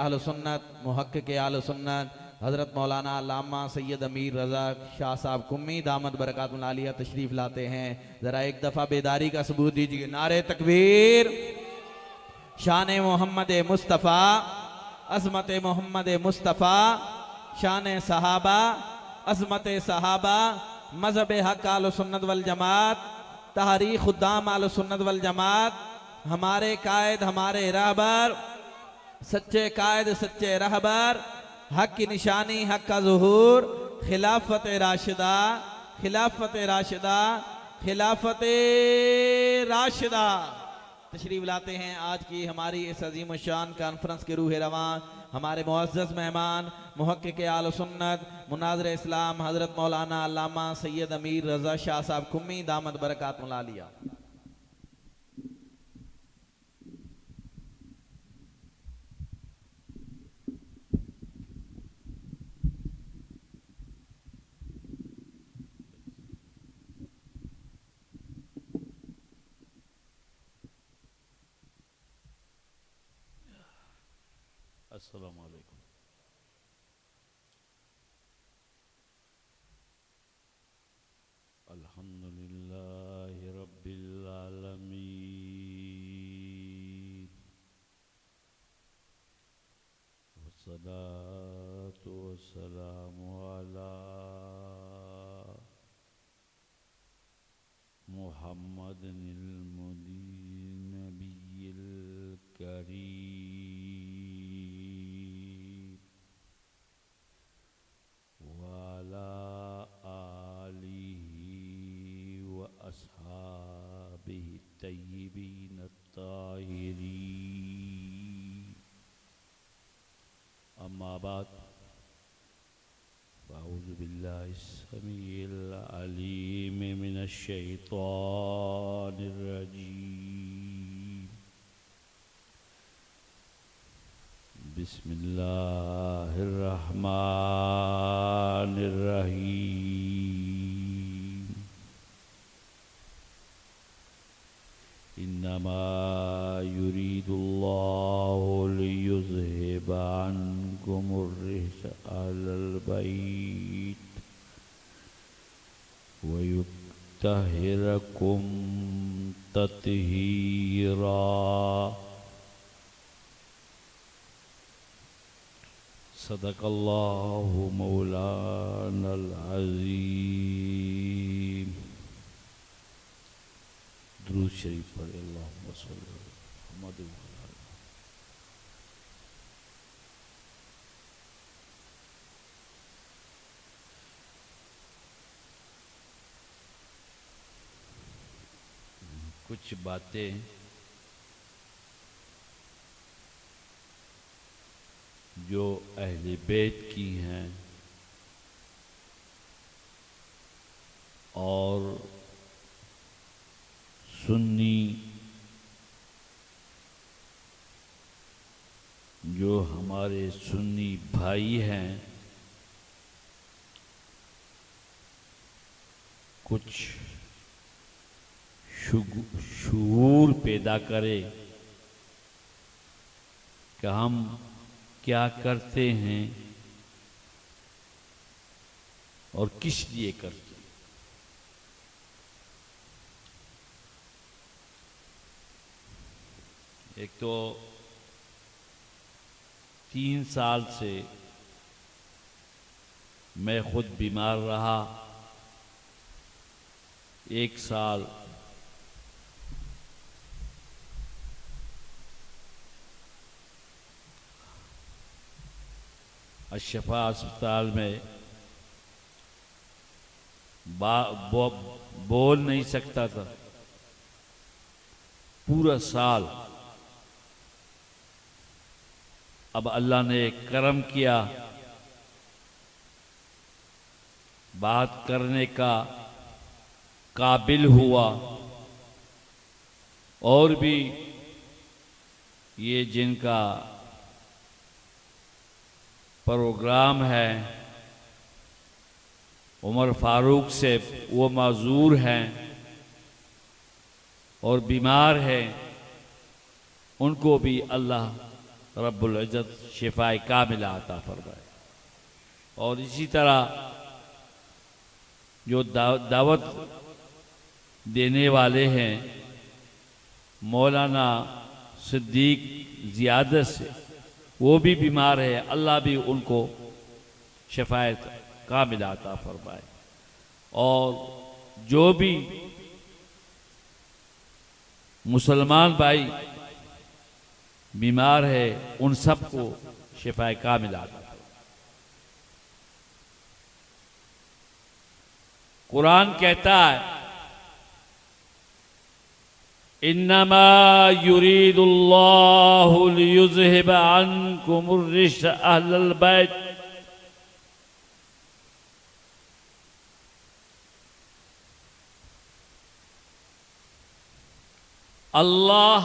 अहल सुन्नत मुहक्किक अहल सुन्नत हज़रत मौलाना अल्लामा सैयद अमीर रज़ा शाह साहब कुम्मी दामद बरकातुल आलिया तशरीफ़ लाते हैं। ज़रा एक दफ़ा बेदारी का सबूत दीजिए। नारे तकबीर। शान मोहम्मद मुस्तफ़ा, अज़मत मोहम्मद मुस्तफ़ा, शान सहाबा, अज़मत सहाबा, मज़हब हक़ अहल सुन्नत वल जमात, तहरीक खुद्दाम अहल सुन्नत वल जमात, हमारे कायद हमारे रहबर, सच्चे कायद सच्चे रहबर, हक की निशानी हक का ज़ुहूर, खिलाफत राशिदा, खिलाफत राशिदा, खिलाफत राशिदा तशरीफ लाते हैं। आज की हमारी इस अजीम शान कॉन्फ्रेंस के रूह रवां हमारे मुअज़्ज़ज़ मेहमान मुहक्किक आल सुन्नत मुनाज़िर इस्लाम हज़रत मौलाना अल्लामा सैयद अमीर रज़ा शाह साहब कुम्मी दामद बरकातुल आलिया। अस्सलामु अलैकुम। अल्हम्दुलिल्लाहि रब्बिल आलमीन वस्सलातु वस्सलामु अला मुहम्मदिनिल नबिय्यिल करीम वाला आलिही व अस्हाबिही तय्यिबीन अत्ताहिरीन। अम्मा बाद फ़अऊज़ु बिल्लाहिस समीइल अलीम मिनश शैतानिर रजीम। बिस्मिल्लाहिर रहमानिर रहीम। इन्नमा युरीदुल्लाहु लियुज़हिबा अन्कुमुर रिज्सा अहलल बैत व युत्तहिरकुम तत्हीरा। सदक़ल्लाहु मौलानल अज़ीम। दुरूद शरीफ पढ़े। अल्लाहुम्मा सल्लि अला मुहम्मद व अला आलि। कुछ बातें जो अहले बैत की हैं और सुन्नी जो हमारे सुन्नी भाई हैं, कुछ शूर पैदा करे कि हम क्या करते हैं और किस लिए करते हैं। एक तो 3 साल से मैं खुद बीमार रहा। 1 साल अशफा अस्पताल में बोल नहीं सकता था। पूरा साल अब अल्लाह ने करम किया, बात करने का काबिल हुआ। और भी ये जिनका प्रोग्राम है उमर फारूक से, वो माजूर हैं और बीमार हैं, उनको भी अल्लाह रब्बुल इज़्ज़त शिफाए कामिला अता फरमाए। और इसी तरह जो दावत देने वाले हैं मौलाना सिद्दीक ज़ियादत से, वो भी बीमार है, अल्लाह भी उनको शफायत कामिला अता फरमाए। और जो भी मुसलमान भाई बीमार है उन सबको शिफाए कामिला अता फरमाए। कुरान कहता है इन्नमा युरीदुल्लाहु लियुज़हिब अन्कुमुर रिज्स अहलल बैत। अल्लाह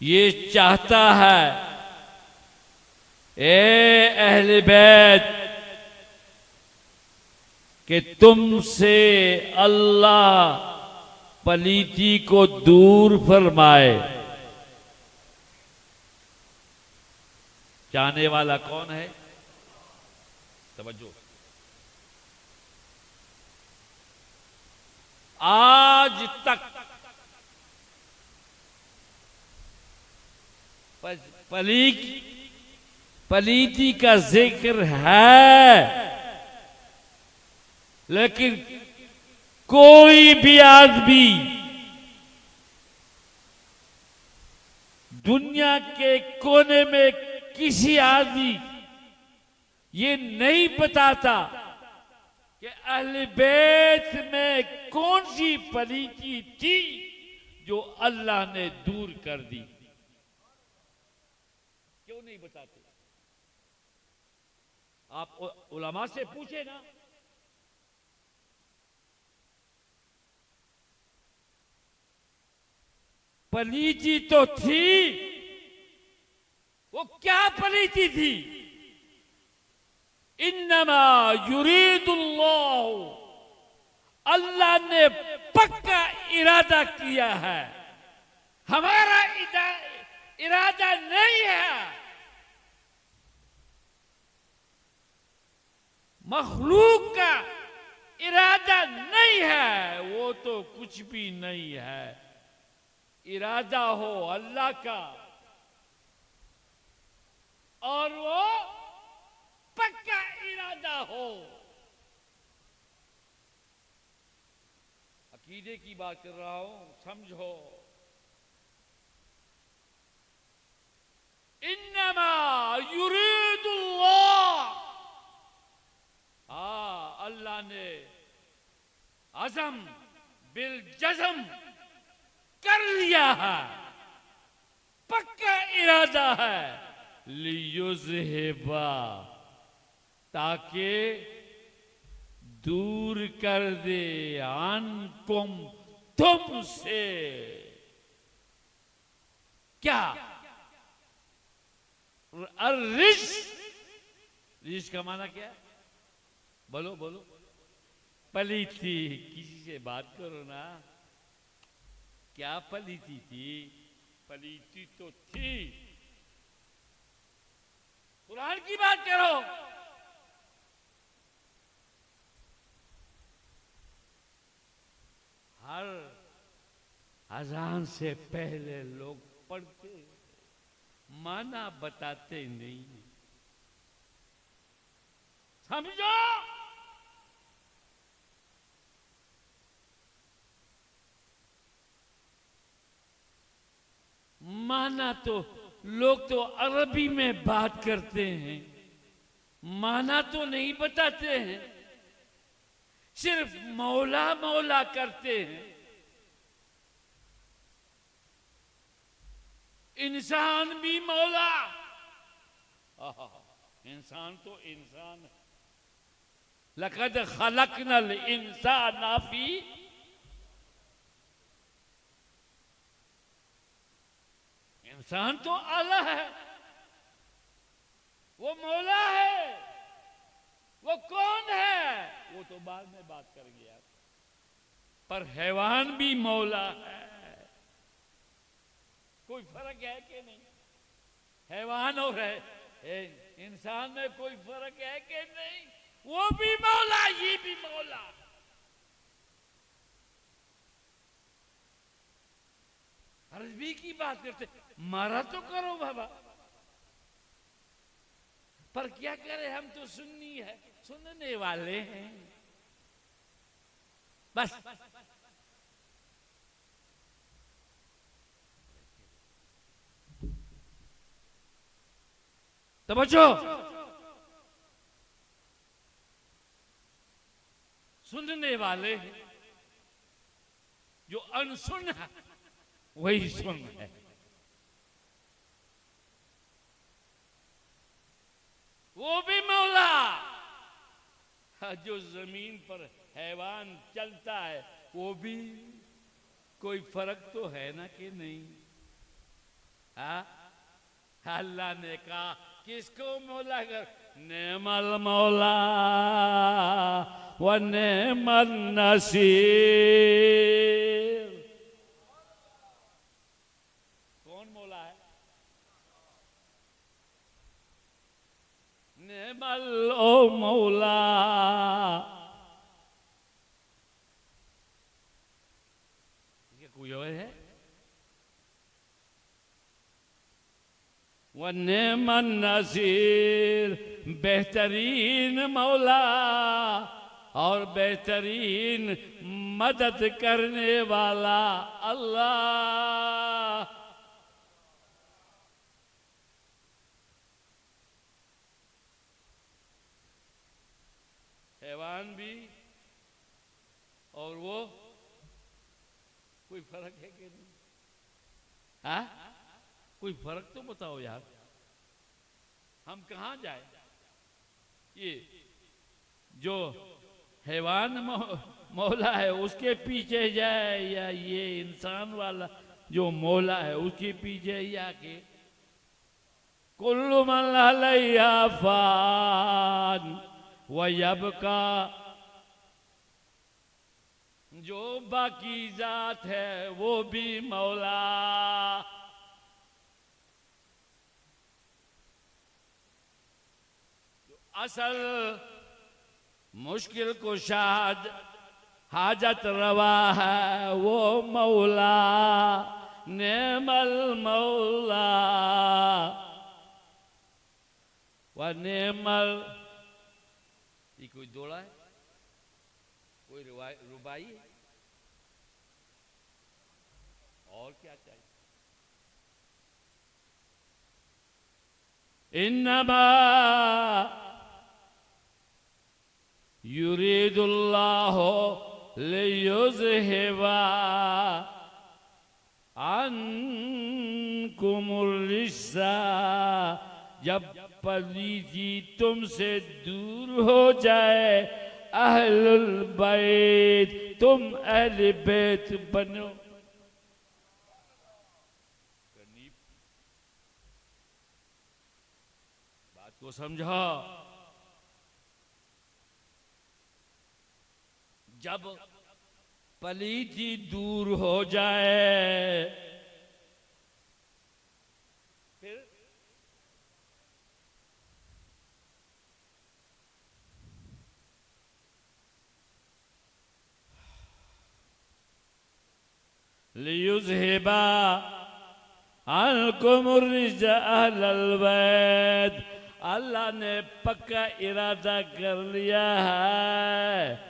ये चाहता है ए अहले बैत कि तुमसे अल्लाह पलीती को दूर फरमाए। चाहने वाला कौन है? तवज्जो। आज तक पलीती का जिक्र है, लेकिन कोई भी आदमी दुनिया के कोने में किसी आदमी ये नहीं बताता कि अहले बैत में कौन सी पलीती थी जो अल्लाह ने दूर कर दी। क्यों नहीं बताते? आप उलमा से पूछे ना। पलीती तो थी, वो क्या पलीती थी? इन्नमा युरीदुल्लाह, अल्लाह ने पक्का इरादा किया है, हमारा इरादा नहीं है। मखलूक का इरादा नहीं है, वो तो कुछ भी नहीं है। इरादा हो अल्लाह का और वो पक्का इरादा हो। अकीदे की बात कर रहा हूं, समझो। इन्नमा युरीदुल्लाह, अल्लाह ने अज़म बिल जज़म कर लिया है, पक्का इरादा है। लियुज़हिबा, ताकि दूर कर दे, अन्कुम, तुमसे। क्या? अर्रिज, रिज का माना क्या है? बोलो बोलो। पलीती। किसी से बात करो ना। क्या पलीती थी? पलीती तो थी। कुरान की बात करो। हर अजान से पहले लोग पढ़ते, माना बताते नहीं। समझो। माना तो लोग तो अरबी में बात करते हैं, माना तो नहीं बताते हैं, सिर्फ मौला मौला करते हैं। इंसान भी मौला, इंसान तो इंसान है। लक़द खलक़नल इंसान फी, इंसान तो आला है, वो मौला है। वो कौन है? वो तो बाद में बात कर गया। पर हैवान भी मौला है। कोई फर्क है कि नहीं? हैवान और इंसान में कोई फर्क है कि नहीं? वो भी मौला, ये भी मौला। अरबी की बात करते, मारा तो करो बाबा, पर क्या करे, हम तो सुन्नी है, सुनने वाले हैं बस। तो बच्चों, सुनने वाले हैं, जो अनसुन है वही सुन है। वो भी मौला। जो जमीन पर हैवान चलता है वो भी, कोई फर्क तो है ना कि नहीं? अल्लाह ने कहा किसको मौला कर? नेमल मौला व नेमल नसीर। कौन मौला है? नेमल ओ मौला। ये कोई और है? व नेमन नसीर, बेहतरीन मौला और बेहतरीन मदद करने वाला अल्लाह। हैवान भी और वो, कोई फर्क है कि नहीं? हाँ, कोई फर्क तो बताओ यार। हम कहां जाए? ये जो हैवान मौला है उसके पीछे जाए, या ये इंसान वाला जो मौला है उसके पीछे जाके? कुल्लु मन अलैहा फान व यबका, जो बाकी जात है वो भी मौला। असल मुश्किल कुशाद हाजत रवा है वो मौला, नेमल मौला व नेमल। ये कोई दौड़ा है? कोई रुबाई है? और क्या चाहिए? इन्नमा युरीदुल्लाहु लियुज़हिबा अन्कुमुर रिज्सा, जब पलीती तुमसे दूर हो जाए, अहलुल बैत, तुम अहले बैत बनो। बात को समझा? जब पलीती दूर हो जाए, फिर लियुज़हिबा अन्कुमुर रिज्सा अहलल बैत। अल्लाह ने पक्का इरादा कर लिया है,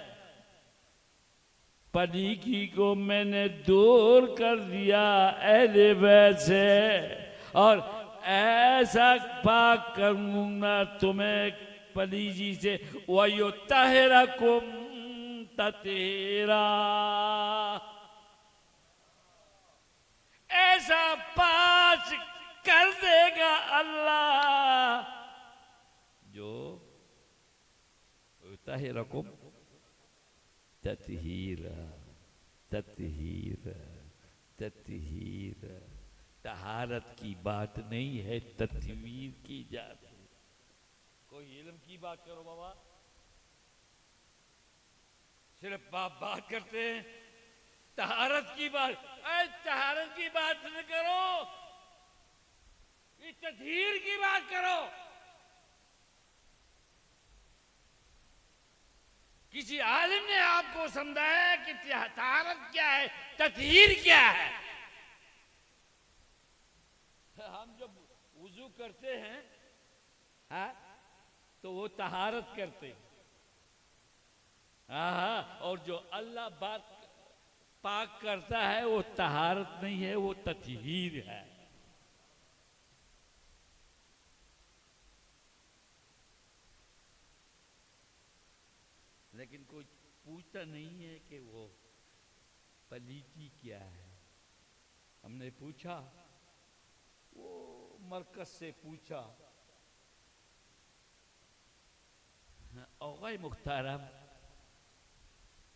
पलीकी को मैंने दूर कर दिया अहले बैत से, और ऐसा पाक करूंगा तुम्हें पलीजी से, वयुत्तहिरकुम तत्हीरा, ऐसा पाक कर देगा अल्लाह जो युत्तहिरकुम तत्हीरा, तत्हीरा, तत्हीरा। तहारत की बात नहीं है, तत्वीर की जात है। कोई इल्म की बात करो बाबा, सिर्फ बात करते हैं तहारत की बात। तहारत की बात न करो, इस तत्हीर की बात करो। किसी आलिम ने आपको समझाया कि तहारत क्या है, तत्हीर क्या है? हम जब वुजू करते हैं, हाँ, तो वो तहारत करते हैं। हाँ, और जो अल्लाह बात पाक करता है वो तहारत नहीं है, वो तत्हीर है। लेकिन कोई पूछता नहीं है कि वो पलीती क्या है। हमने पूछा, वो मरकज से पूछा, औगाय मुख्तारम,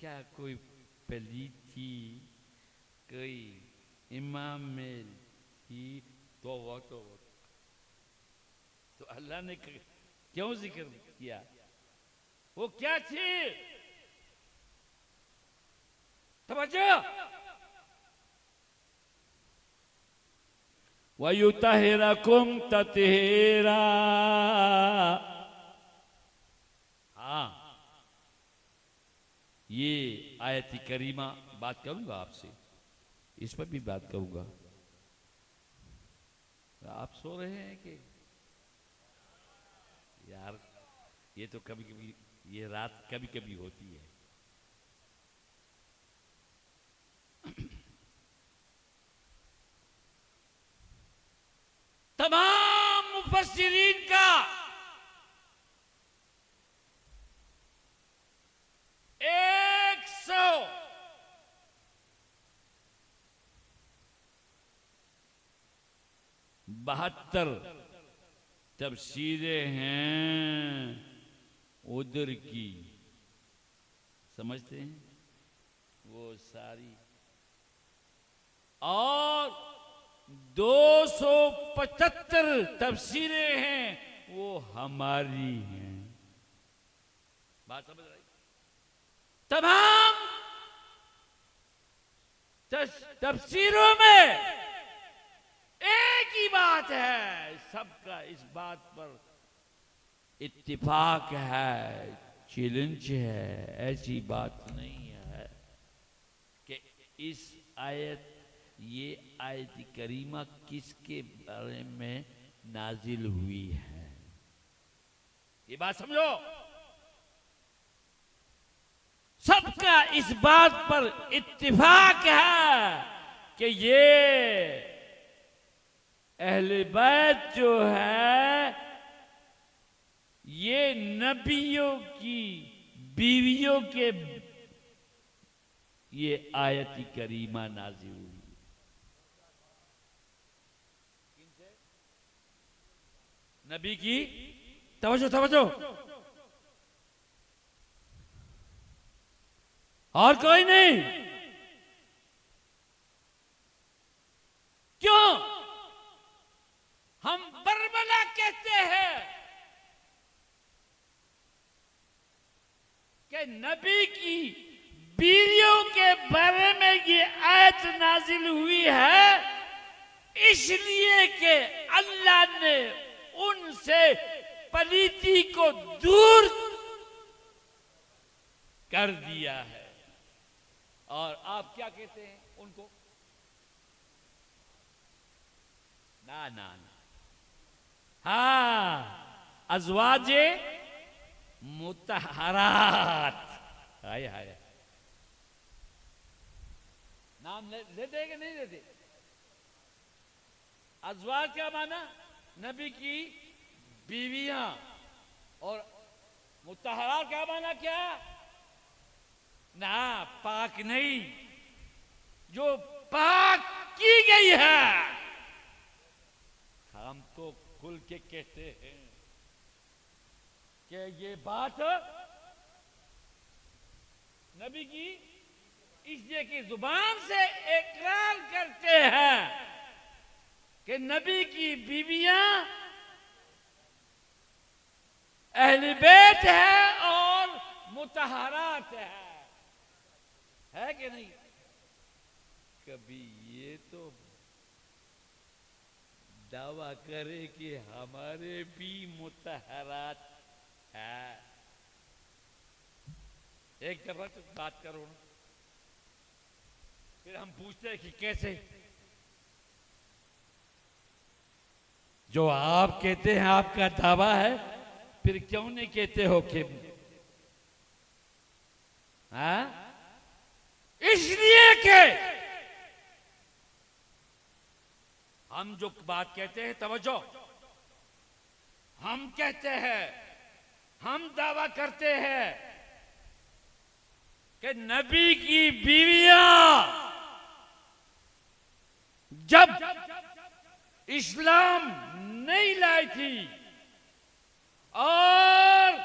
क्या कोई पलीती कोई इमाम में थी? तो अल्लाह ने क्यों जिक्र किया? वो क्या थी? तवज्जो। वयुतहिरकुम ततहीरा। हाँ, ये आयती करीमा बात करूंगा आपसे, इस पर भी बात करूंगा। आप सो रहे हैं कि यार? ये तो कभी कभी, ये रात कभी कभी होती है। तमाम मुफस्सिरीन का 172 तफसीरें हैं उधर की, समझते हैं वो सारी, और 275 तफसीरें हैं वो हमारी हैं। बात समझ रही? तमाम तफसीरों में एक ही बात है, सबका इस बात पर इत्तिफाक है, चैलेंज है। ऐसी बात नहीं है कि इस आयत, ये आयत करीमा किसके बारे में नाजिल हुई है, ये बात समझो। सबका इस बात पर इत्तिफाक है कि ये अहले बैत जो है, ये नबियों की बीवियों के ये आयत करीमा नाजिल हुई। नबी की तवज्जो तवज्जो, और कोई नहीं। क्यों हम बरबला कहते हैं कि नबी की बीवियों के बारे में ये आयत नाजिल हुई है, इसलिए कि अल्लाह ने उनसे पलीती को दूर कर दिया है। और आप क्या कहते हैं उनको? ना ना ना, हाँ, अज़वाजे मुतहरात। हाय हाय, नाम लेते कि नहीं लेते? अज़वाज क्या माना? नबी की बीवियां। और मुतहरात क्या माना? क्या ना, पाक नहीं, जो पाक की गई है। हम तो खुल के कहते हैं कि ये बात नबी की, इसलिए कि जुबान से इकरार करते हैं कि नबी की बीवियां अहले बैत है और मुतहरात है कि नहीं? कभी ये तो दावा करे कि हमारे भी मुतहरात है। एक दफा तो बात करो ना, फिर हम पूछते हैं कि कैसे। जो आप कहते हैं आपका दावा है, फिर क्यों नहीं कहते हो कि हाँ? इसलिए कि हम जो बात कहते हैं, तवज्जो, हम कहते हैं, हम दावा करते हैं कि नबी की बीवियां जब इस्लाम नहीं लाई थी और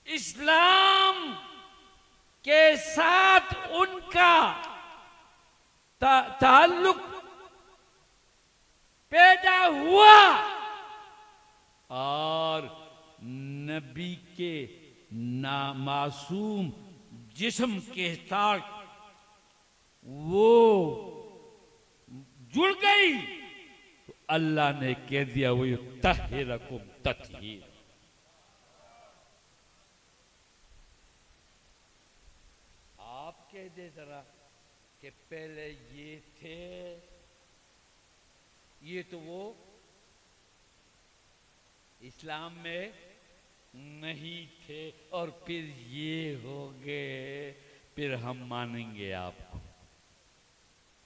इस्लाम के साथ उनका ताल्लुक पैदा हुआ और नबी के नामासूम जिस्म के साथ वो जुड़ गई, तो अल्लाह ने कह दिया वो तहिरकुम तत्हीर। आप कह दे जरा कि पहले ये थे, ये तो वो इस्लाम में नहीं थे और फिर ये हो गए, फिर हम मानेंगे आपको।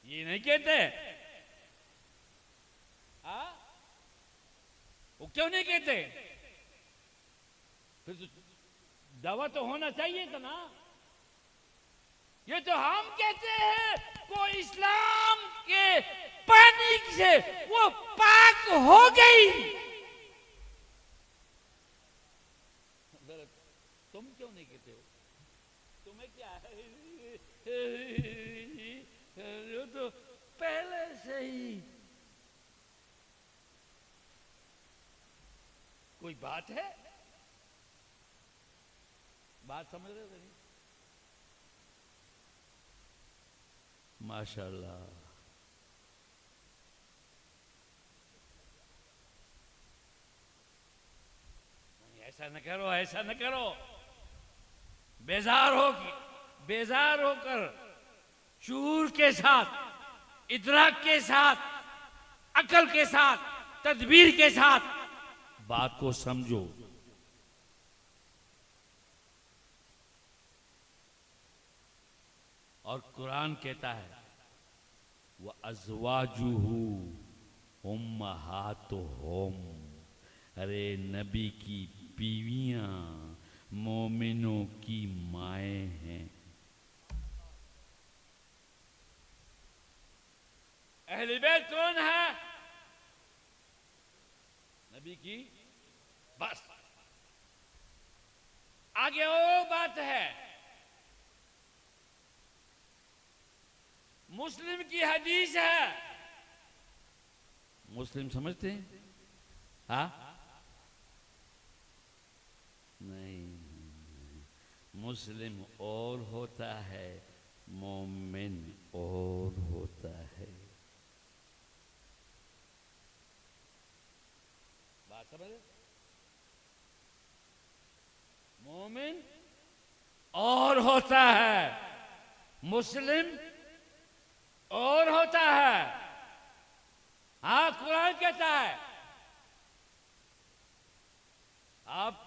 ये नहीं कहते? हाँ? वो क्यों नहीं कहते? फिर तो दावा तो होना चाहिए था ना। ये तो हम कहते हैं को इस्लाम के पानी से वो पाक हो गई। तुम क्यों नहीं कहते हो? तुम्हें क्या है? ये तो पहले से ही कोई बात है। बात समझ रहे हो नहीं? माशाल्लाह। ऐसा न करो, ऐसा न करो। बेजार होकर शूर के साथ, इदराक के साथ, अकल के साथ, तदबीर के साथ बात को समझो। और कुरान कहता है वह अज़वाजुहु उम्महातुहुम, अरे नबी की बीवियां मोमिनों की माएं हैं। अहले बैत कौन है? नबी की। बस आगे वो बात है। मुस्लिम की हदीस है। मुस्लिम समझते हैं? हाँ? नहीं, मुस्लिम और होता है, मोमिन और होता है। बात समझ? मोमिन और होता है, मुस्लिम और होता है। हाँ, कुरान कहता है। आप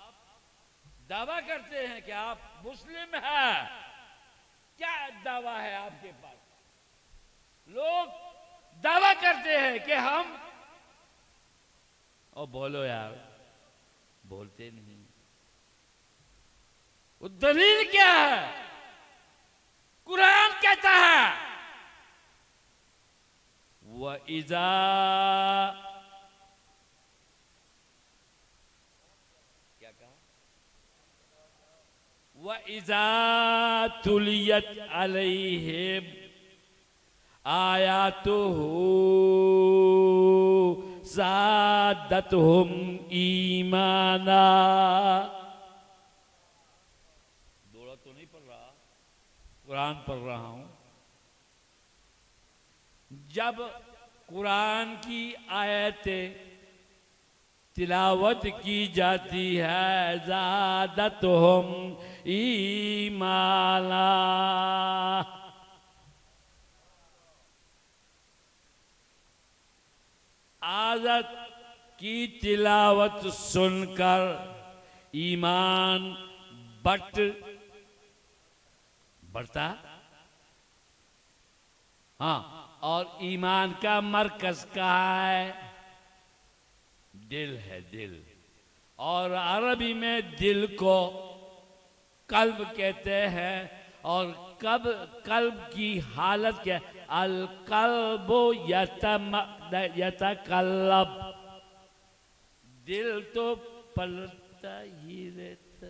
दावा करते हैं कि आप मुस्लिम हैं। क्या दावा है आपके पास? लोग दावा करते हैं कि हम, और बोलो यार, बोलते नहीं। वो दलील क्या है? कुरान कहता है वइज़ा, क्या कहा? वइज़ा तुलियत अलैहिम आयातुहु ज़ादतहुम ईमाना। दौड़ा तो नहीं पढ़ रहा, कुरान पढ़ रहा हूं। जब कुरान की आयतें तिलावत की जाती है, ज़ादतहुम ईमाना। आयत की तिलावत सुनकर ईमान बढ़ता। हाँ, और ईमान का मरकज कहाँ है? दिल है, दिल। और अरबी में दिल को कल्ब कहते हैं। और कब कल्ब की हालत क्या? अल कल्बो यतकल्लब। दिल तो पलटता ही रहता।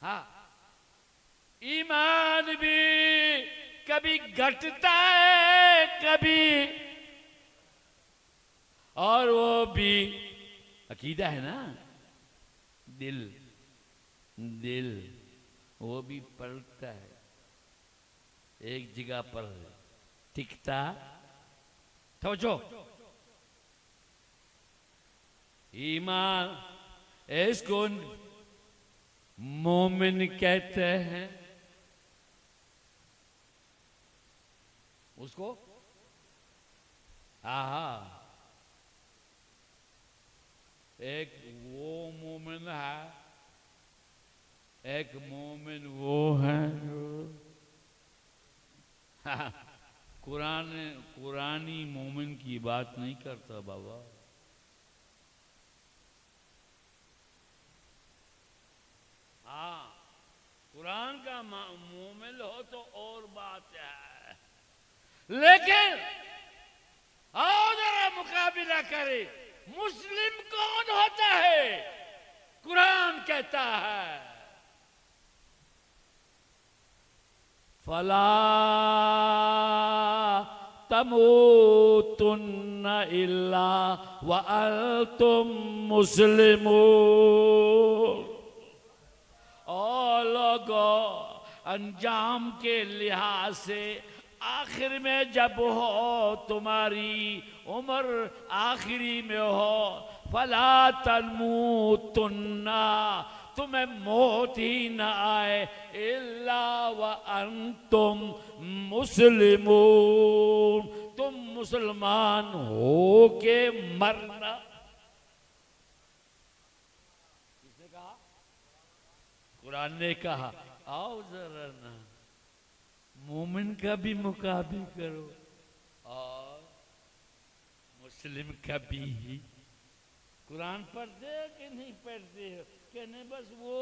हाँ, ईमान भी कभी घटता है, कभी, और वो भी अकीदा है ना, दिल दिल वो भी पलटता है, एक जगह पर टिकता। समझो, ईमान इसको मोमिन कहते हैं। उसको एक वो मोमिन है, एक मोमिन वो है जो कुरानी मोमिन की बात नहीं करता बाबा। हाँ, कुरान का मोमिन हो तो और बात है, लेकिन आओ जरा मुकाबला करे। मुस्लिम कौन होता है? कुरान कहता है फला तमूतुन्ना इल्ला व अंतुम मुस्लिमून। और लोगों, अंजाम के लिहाज से आखिर में जब हो, तुम्हारी उम्र आखिरी में हो, फला तमूतुन्ना, तुम्हें मौत ही न आए, इल्ला व अंतुम मुस्लिमून, तुम मुसलमान हो के मरना। किसने कहा? कुरान ने कहा। आओ जरा ना मोमिन का भी मुकाबिल करो और मुस्लिम का भी। कुरान पढ़ते हो कि नहीं पढ़ते हो? कहने बस वो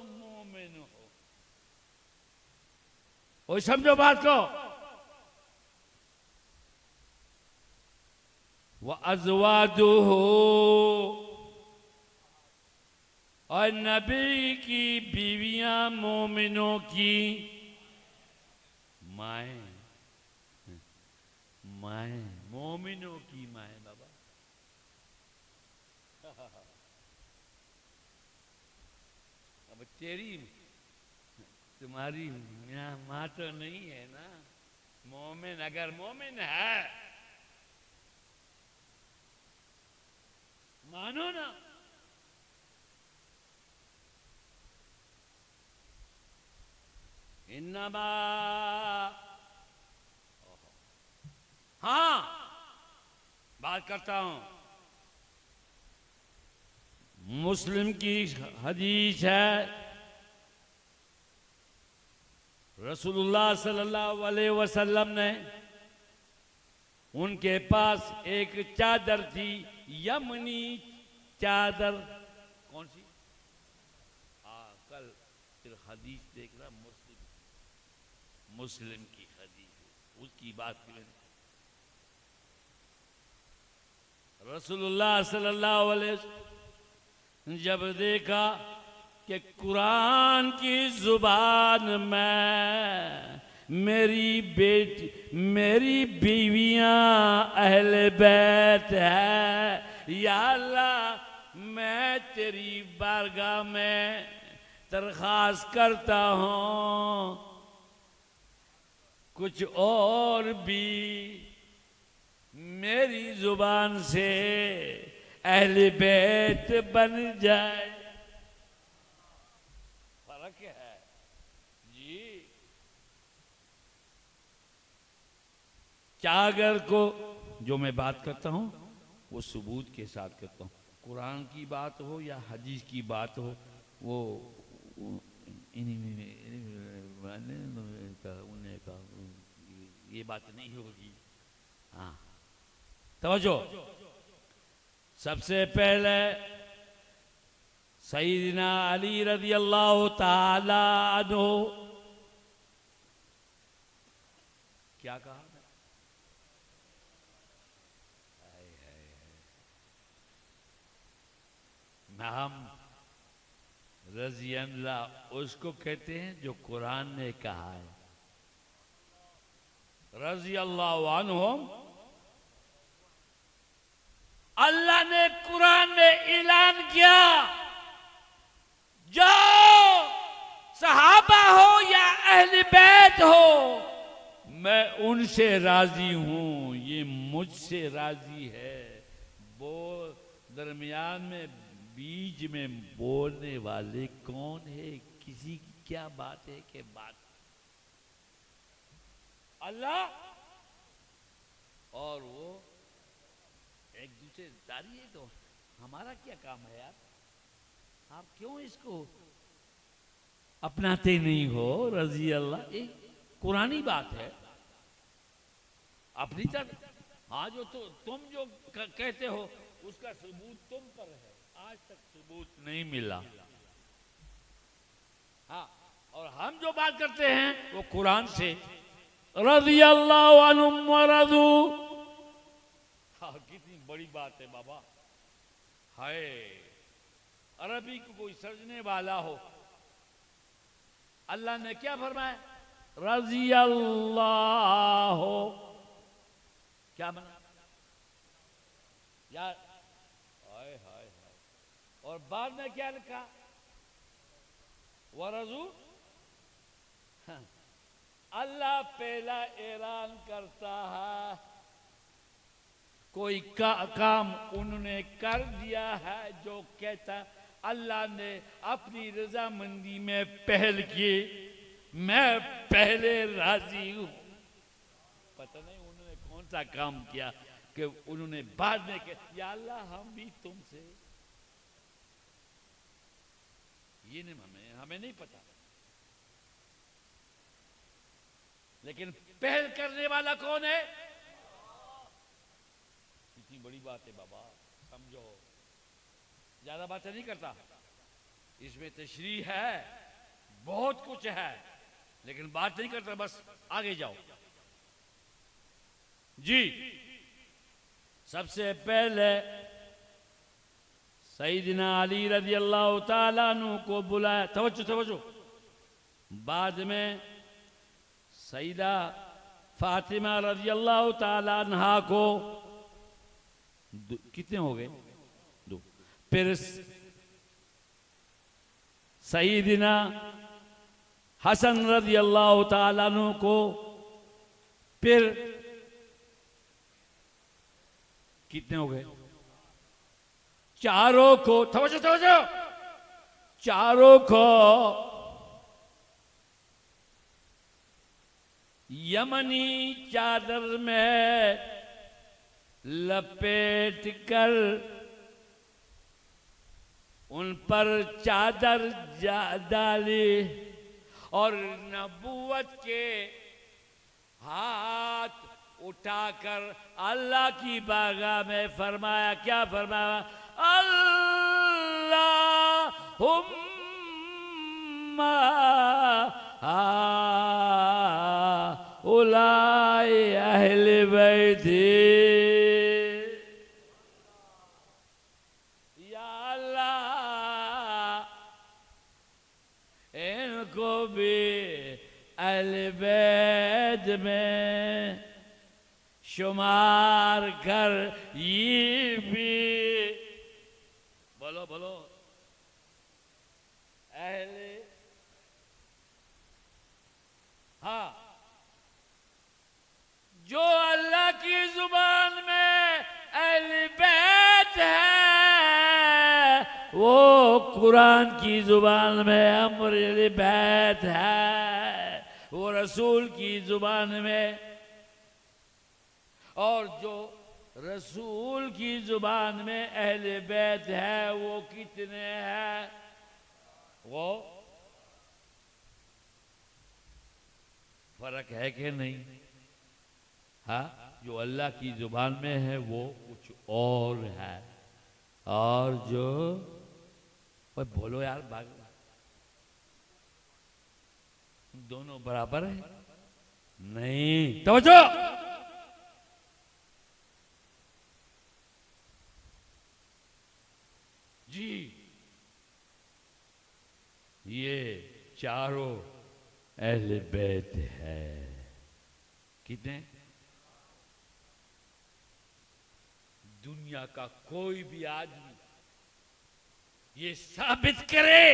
मोमिन हो। वो समझो बात को। वह अज़वाजुहु, और नबी की बीवियां मोमिनों की माए, माए मोमिनों की माए बाबा। अब तेरी तुम्हारी माँ तो नहीं है ना मोमिन। अगर मोमिन है मानो ना। इन्नमा, हाँ बात करता हूं। मुस्लिम की हदीस है, रसूलुल्लाह सल्लल्लाहु अलैहि वसल्लम ने, उनके पास एक चादर थी, यमनी चादर। कौन सी? कल फिर हदीस देख रहा, मुस्लिम की हदीस, उसकी बात करें। रसूलुल्लाह सल्लल्लाहु अलैहि वसल्लम जब देखा कि कुरान की जुबान में मेरी बेटी, मेरी बीवियां अहले बैत है। या अल्लाह मैं तेरी बारगाह में दरख्वास्त करता हूं कुछ और भी मेरी जुबान से अहले बैत बन जाए। फर्क है जी। चागर को जो मैं बात करता हूं वो सबूत के साथ करता हूं। कुरान की बात हो या हदीस की बात हो, वो उन्हें का ये बात नहीं होगी। हाँ, तवज्जो। सबसे पहले सईदना अली रज़ी अल्लाह ताला अन्हु क्या कहा? नाम रज़ी अल्लाह उसको कहते हैं जो कुरान ने कहा है। रज़ी अल्लाह अन्हु अल्लाह ने कुरान में ऐलान किया, जो सहाबा हो या अहले बैत हो, मैं उनसे राजी हूं, ये मुझसे राजी है। वो दरमियान में बीच में बोलने वाले कौन है? किसी की क्या बात है कि बात अल्लाह और वो एक दूसरे जारी है। तो हमारा क्या काम है यार? आप क्यों इसको अपनाते नहीं हो? रजी अल्लाह एक कुरानी बात है अपनी तरफ। हाँ, जो तो तुम जो कहते हो उसका सबूत तुम पर है, आज तक सबूत नहीं मिला। हाँ, और हम जो बात करते हैं वो कुरान से। रज़ी अल्लाह अन्हुम व रज़ू। हाँ, कितनी बड़ी बात है बाबा। हाय, अरबी को कोई समझने वाला हो। अल्लाह ने क्या फरमाया? रज़ी अल्लाह हो, क्या बना यार? हाय हाय हाय। और बाद में क्या लिखा? वरजू। अल्लाह पहला ऐलान करता है कोई काम उन्होंने कर दिया है जो कहता अल्लाह ने अपनी रजामंदी में पहल की, मैं पहले राजी हूं। पता नहीं उन्होंने कौन सा काम किया कि उन्होंने बाद में कहा या अल्लाह हम भी तुमसे। ये नहीं, हमें नहीं पता, लेकिन पहल करने वाला कौन है? इतनी बड़ी बात है बाबा, समझो। ज्यादा बातें नहीं करता, इसमें तशरीह है, बहुत कुछ है, लेकिन बात नहीं करता, बस आगे जाओ जी। सबसे पहले सईदना अली रज़ी अल्लाह ताला अन्हु को बुलाया। तवज्जो तवज्जो। बाद में सईदा फातिमा रज़ी अल्लाह ताला अन्हा को, कितने हो गए? दो। फिर सईदना हसन रज़ी अल्लाह ताला अन्हु को, फिर कितने हो गए? चारों को। तवज्जो तवज्जो। चारों को यमनी चादर में लपेट कर उन पर चादर डाली और नबूवत के हाथ उठाकर अल्लाह की बारगाह में फरमाया। क्या फरमाया? अल्लाहुम्मा उलाई अहले बैती, या अल्लाह इनको भी अहले बैत बैत में शुमार कर ये भी। बोलो बोलो, अहले, हाँ, जो अल्लाह की जुबान में अहले बैत है, वो कुरान की जुबान में अमर बैत है, वो रसूल की जुबान में। और जो रसूल की जुबान में अहले बैत है वो कितने हैं? वो फर्क है कि नहीं? हाँ, जो अल्लाह की जुबान में है वो कुछ और है, और जो, ओए बोलो यार, भाग, दोनों बराबर है? नहीं, तवज्जो। जी, ये चारों अहले बैत है। कितने? दुनिया का कोई भी आदमी ये साबित करे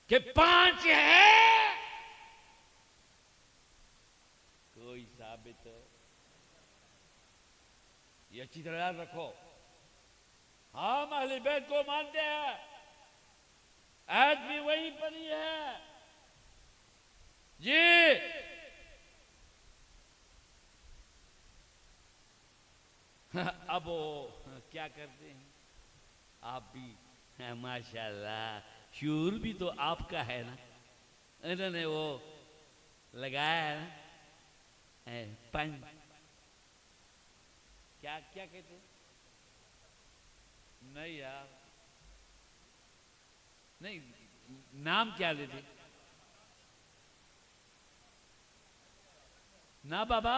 कि 5 है, कोई साबित, ये अच्छी तरह याद रखो। हम अहले बैत को मानते हैं, आज भी वही पड़ी है जी। अब वो क्या करते हैं? आप भी हैं, माशाल्लाह, शूर भी तो आपका है ना। इन्होंने वो लगाया है ना, पंच, क्या क्या कहते हैं? नहीं यार, नहीं, नाम क्या लेते ना बाबा?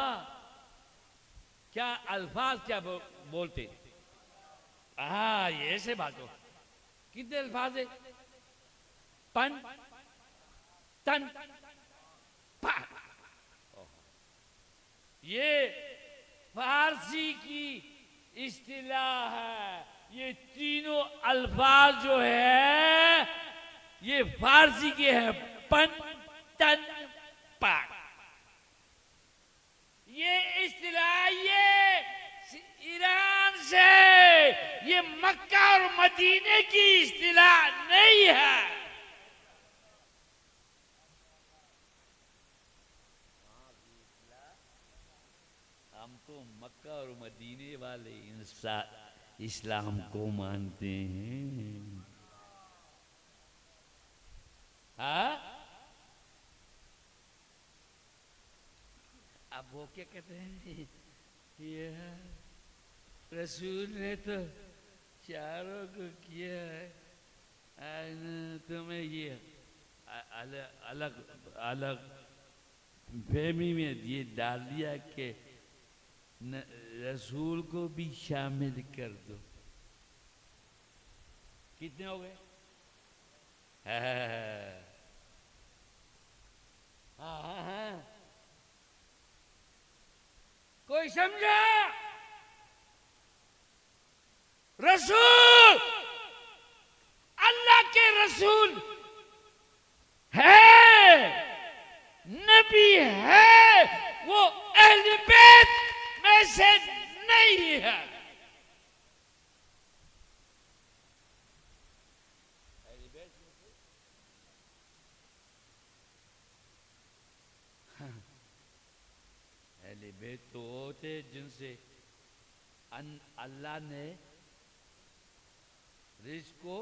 क्या अल्फाज क्या बोलते? हाँ, ये से बात हो। कितने अल्फाज है? पन, तन, पा। ये फारसी की इस्तिलाह है। ये तीनों अल्फाज जो है ये फारसी के हैं, पन, तन, पा। ये इस्तिलाह ये ईरान से, ये मक्का और मदीने की इस्तिलाह नहीं है। हम तो मक्का और मदीने वाले इस्लाम को मानते हैं। हाँ, अब वो क्या कहते हैं? ये रसूल ने तो चारों को किया है, तुम्हें ये अलग अलग फहमी में ये डाल दिया कि रसूल को भी शामिल कर दो। कितने हो गए? हाँ, कोई समझा? रसूल अल्लाह के रसूल है, नबी है, वो अहले बैत में से नहीं है। अहले बैत में से अहले बैत तो होते जिनसे अल्लाह ने रिज़्क़ को,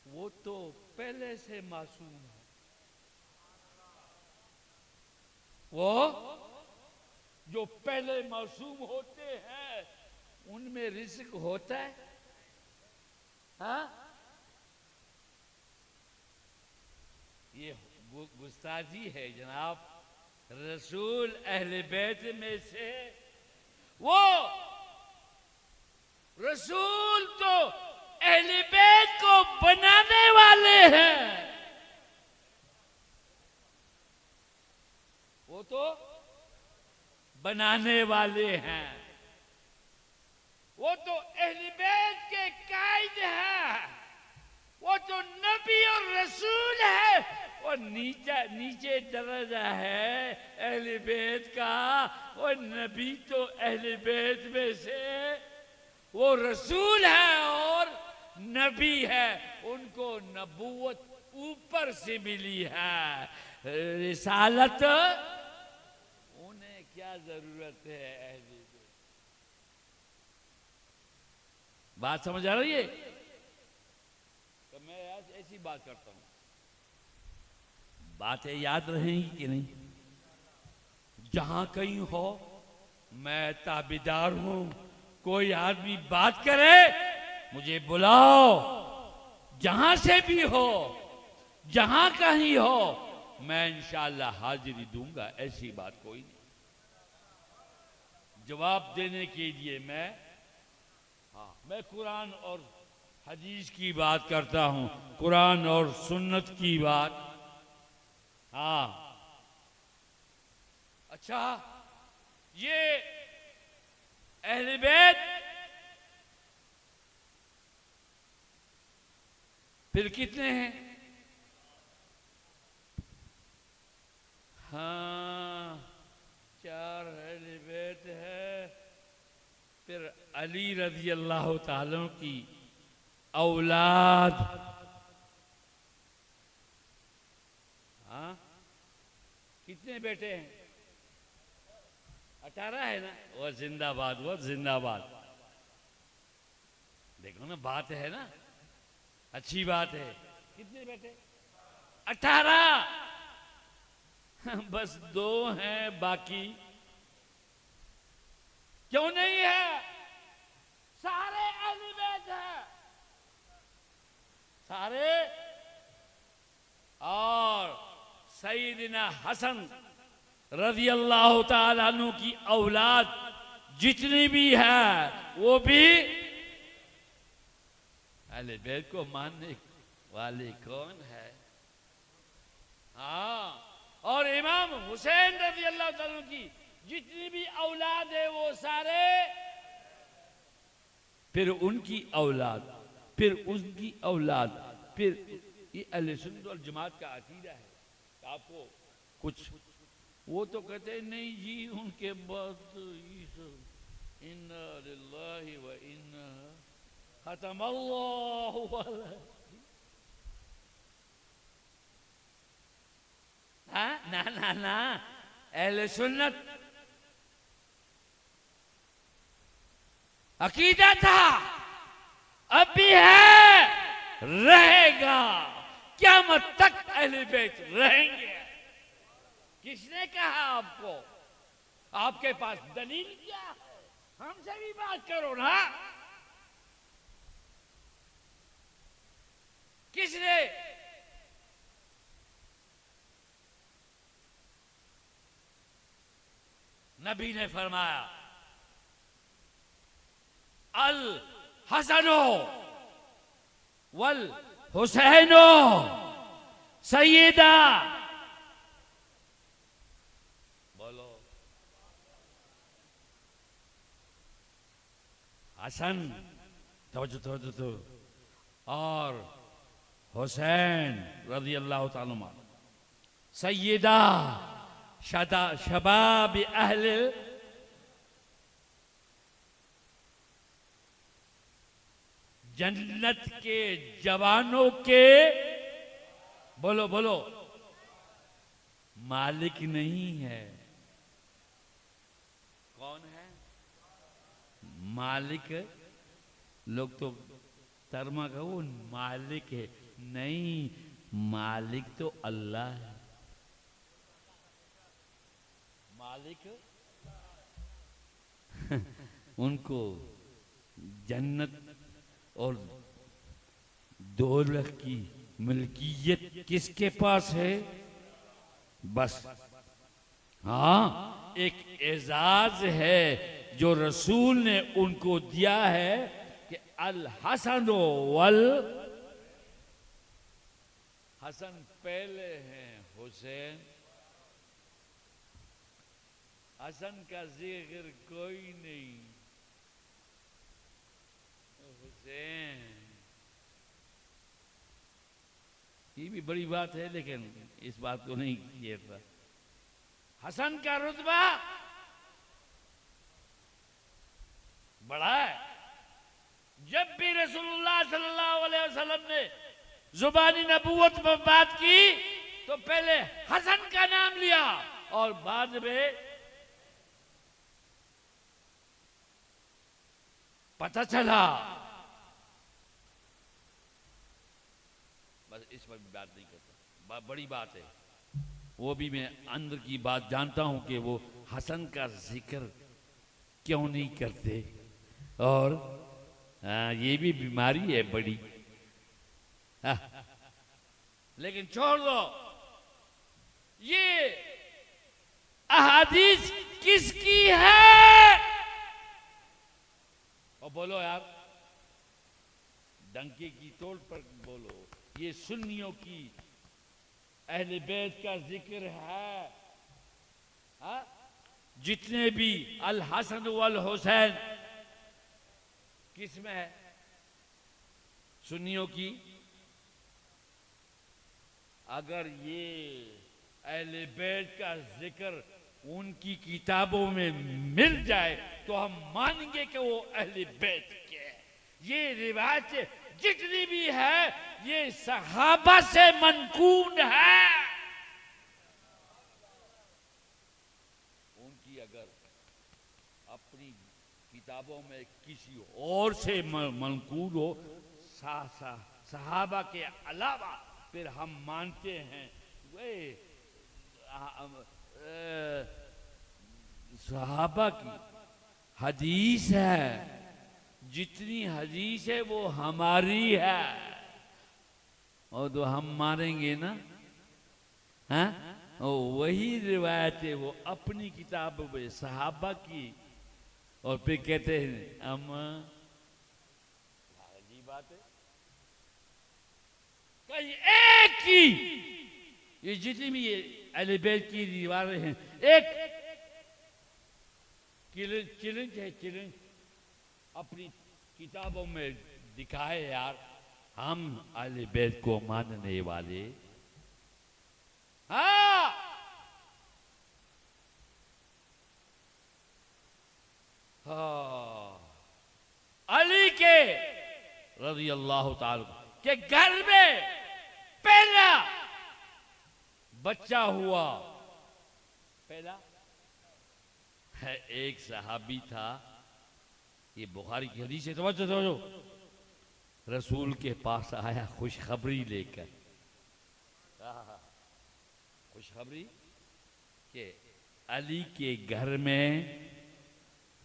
वो तो पहले से मासूम है। वो जो पहले मासूम होते हैं उनमें रिज़्क़ होता है। हाँ, ये गुस्ताखी है जनाब। रसूल अहले बैत में से, वो रसूल तो अहले बैत को बनाने वाले हैं। बनाने वाले हैं। वो तो अहले बैत के कायद है, वो तो नबी और रसूल है। वो नीचे दर्जा है अहले बैत का। वो नबी तो अहले बैत में से वो रसूल है और नबी है। उनको नबूवत ऊपर से मिली है, रिसालत उन्हें क्या जरूरत है अहले बैत। बात समझ आ रही है? तो मैं आज ऐसी बात करता हूं, बातें याद रहेंगी कि नहीं? जहां कहीं हो मैं ताबेदार हूं। कोई आदमी बात करे मुझे बुलाओ, जहां से भी हो, जहां कहीं हो, मैं इंशाअल्लाह हाजिरी दूंगा। ऐसी बात कोई नहीं। जवाब देने के लिए मैं कुरान और हदीस की बात करता हूं, कुरान और सुन्नत की बात। हाँ, अच्छा, ये अहले बैत फिर कितने हैं? हाँ, 4 अहले बैत है। फिर अली रज़ी अल्लाह ताला की औलाद, हाँ, कितने बेटे हैं? 18 है ना? वो जिंदाबाद, वो जिंदाबाद। देखो ना, बात है ना, अच्छी बात है। कितने बेटे? 18। बस 2 हैं बाकी। क्यों नहीं है? सारे अहले बैत हैं, सारे। और सईदना हसन रज़ी अल्लाह ताला अन्हु की औलाद जितनी भी है वो भी अहले बैत को मानने वाले कौन है? हाँ, और इमाम हुसैन रज़ी अल्लाह ताला अन्हु की जितनी भी औलाद है वो सारे, फिर उनकी औलाद, फिर उनकी औलाद, फिर ये अहले सुन्नत वल जमात का अकीदा है। आपको कुछ वो तो कहते नहीं जी, उनके बाद इन्ना लिल्लाहि व इन्ना खतमल्लाहु अलैहि। हाँ, ना ना ना, अहले सुन्नत अकीदा था, अब भी है, रहेगा, क़यामत तक अहले बैत रहेंगे। किसने कहा आपको? आपके पास दलील क्या है? हमसे भी बात करो ना। किसने? नबी ने फरमाया, अल हसनो वल हुसैनो सैयदा, बोलो, हसन तो और हुसैन रज़ी अल्लाह ताला अन्हुमा सैयदा शबाब अहले जन्नत के जवानों के, बोलो बोलो, मालिक नहीं है। कौन है मालिक? लोग तो तर्मा का वो मालिक है, नहीं, मालिक तो अल्लाह है। मालिक उनको जन्नत और दौलत की मिल्कियत किसके पास है? बस, हाँ, एक एजाज है जो रसूल ने उनको दिया है कि अल हसन वल, हसन पहले हैं हुसैन, हसन का जिक्र कोई नहीं, हुसैन। ये भी बड़ी बात है, लेकिन इस बात को नहीं किया था। हसन का रुतबा बड़ा है। जब भी रसूलुल्लाह सल्लल्लाहु अलैहि वसल्लम ने जुबानी नबूवत पर बात की तो पहले हसन का नाम लिया और बाद में पता चला। बस इस पर भी बात नहीं करता, बड़ी बात है। वो भी मैं अंदर की बात जानता हूं कि वो हसन का जिक्र क्यों नहीं करते, और ये भी बीमारी है बड़ी। लेकिन छोड़ दो, ये अहादीस किसकी है? और बोलो यार, डंके की तोड़ पर बोलो। ये सुन्नियों की अहले बैत का जिक्र है। हा? जितने भी अल हसन वल हुसैन किस में है? सुन्नियों की। अगर ये अहले बैत का जिक्र उनकी किताबों में मिल जाए तो हम मानेंगे कि वो अहले बैत के हैं। ये रिवायत जितनी भी है ये सहाबा से मनकूल है। उनकी अगर अपनी किताबों में किसी और से मनकूल हो सहाबा के अलावा, फिर हम मानते हैं वे सहाबा की हदीस है। जितनी हदीस है वो हमारी है, और तो हम मानेंगे ना। हाँ, वही रिवायत है वो अपनी किताब में सहाबा की, और फिर कहते हैं अम्मा। अजीब बात है। कहीं एक की ये जितनी भी ये अहले बैत की दीवारें हैं, एक चैलेंज है, चैलेंज अपनी किताबों में दिखाए यार, हम अहले बैत को मानने वाले। हाँ, अली के रज़ी अल्लाह ताला के घर में पहला बच्चा हुआ। पहला है एक सहाबी था, ये बुखारी की हदीस है। समझो, रसूल के पास आया खुशखबरी लेकर। खुशखबरी कि अली के घर में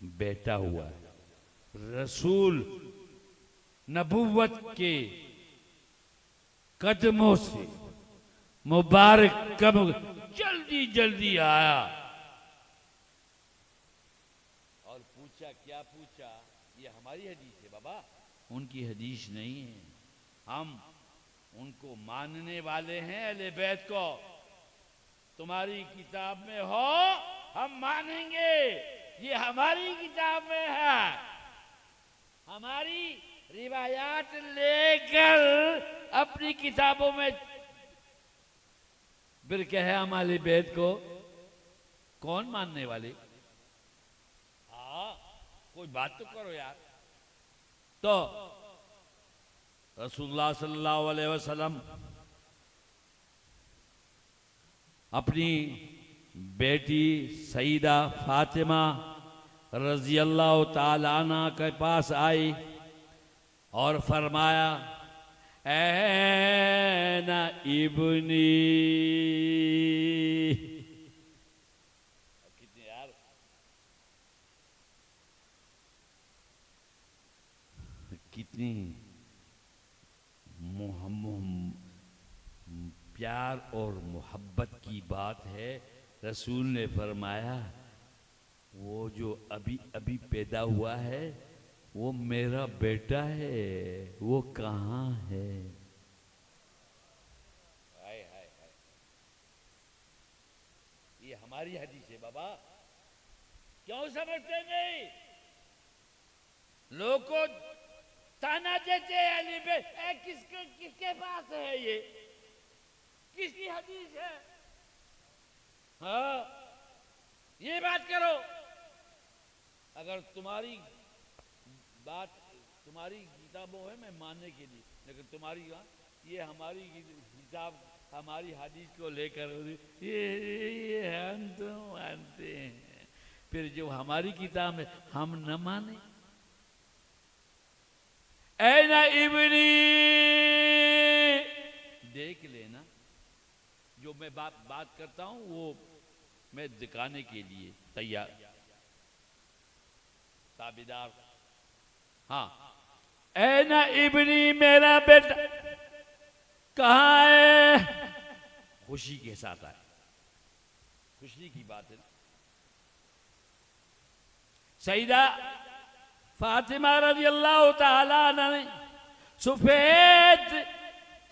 बेटा हुआ है। रसूल नबुव्वत के कदमों से मुबारक कदम जल्दी जल्दी आया और पूछा। क्या पूछा? ये हमारी हदीस है बाबा, उनकी हदीस नहीं है। हम उनको मानने वाले हैं, अहले बैत को। तुम्हारी किताब में हो हम मानेंगे, ये हमारी किताब में है। हमारी रिवायात लेकर अपनी किताबों में फिर कहे हमारे बैत को कौन मानने वाले? हाँ, कोई बात तो करो यार। तो रसूलुल्लाह सल्लल्लाहु अलैहि वसल्लम अपनी बेटी सईदा फातिमा रजी अल्लाह ताला अन्हा के पास आई और फरमाया, ऐना इब्नी। कितने यार कितनी प्यार और मोहब्बत की बात है। रसूल ने फरमाया, वो जो अभी अभी पैदा हुआ है वो मेरा बेटा है, वो कहाँ है? हाय हाय हाय, ये हमारी हदीस है बाबा, क्यों समझते नहीं? लोग को ताना देते हैं अली पे, किसके पास है ये, किसकी हदीस है? हाँ, ये बात करो। अगर तुम्हारी बात तुम्हारी किताबों है, मैं मानने के लिए, लेकिन तुम्हारी ये हमारी किताब हमारी हदीस को लेकर ये हम तो मानते हैं, फिर जो हमारी किताब है हम न माने। ऐ ना इब्नी, देख लेना, जो मैं बात करता हूं वो मैं दिखाने के लिए तैयार, ताबेदार। हाँ, ऐ ना इब्नी, मेरा बेटा कहाँ है? खुशी के साथ आए, खुशी की बात है। सईदा फातिमा रज़ी अल्लाह ताला अन्हा ने सफेद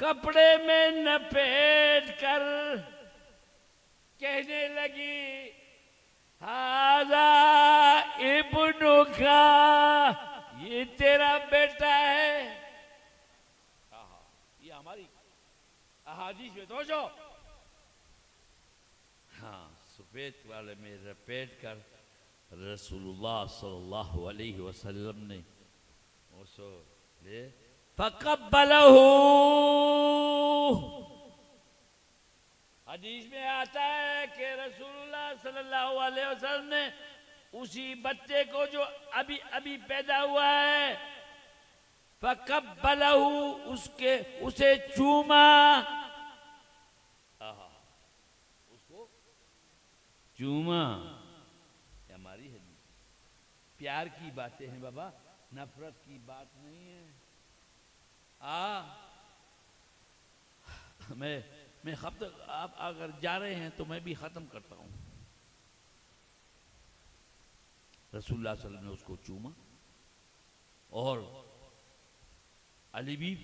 कपड़े में लपेट कर कहने लगी, हाजा इब्नु का, ये तेरा बेटा है। ये हमारी अहादीस में तो जो, हाँ, सफेद वाले में लपेट कर रसूलुल्लाह सल्लल्लाहु अलैहि वसल्लम ने उसको ले फक़ब्बलहू। हदीस में आता है कि रसूलुल्लाह सल्लल्लाहु अलैहि वसल्लम ने उसी बच्चे को जो अभी अभी पैदा हुआ है, फक़ब्बलहू, उसे चूमा, उसको चूमा। हमारी है, प्यार की बातें हैं बाबा, नफरत की बात नहीं है। मैं खत्म, आप अगर जा रहे हैं तो मैं भी खत्म करता हूं। रसूलुल्लाह सल्लल्लाहु अलैहि वसल्लम ने उसको चूमा और अली भी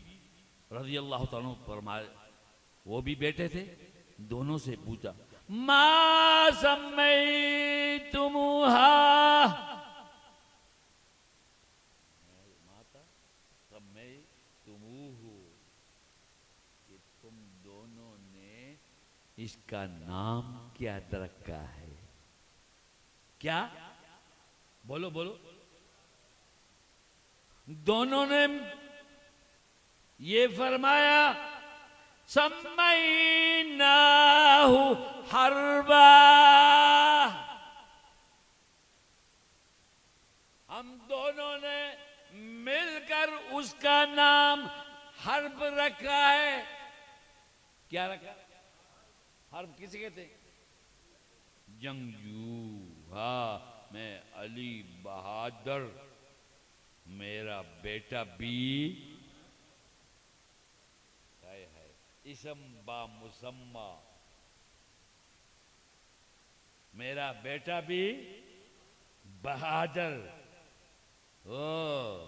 रज़ी अल्लाह तआला फरमाए, वो भी बैठे थे, दोनों से पूछा, मा सम्मैतुमुहा, माता सम्मैतुमुहु, कि तुम दोनों ने इसका नाम क्या रखा है? क्या? बोलो बोलो। दोनों ने ये फरमाया, सम्मैनाहु हरबा, हम दोनों ने मिलकर उसका नाम हर्ब रखा है। क्या रखा? हर्ब किसे कहते? जंगजू। हाँ, मैं अली बहादुर, मेरा बेटा भी है इसम बा मुसम्मा, मेरा बेटा भी बहादुर। ओ,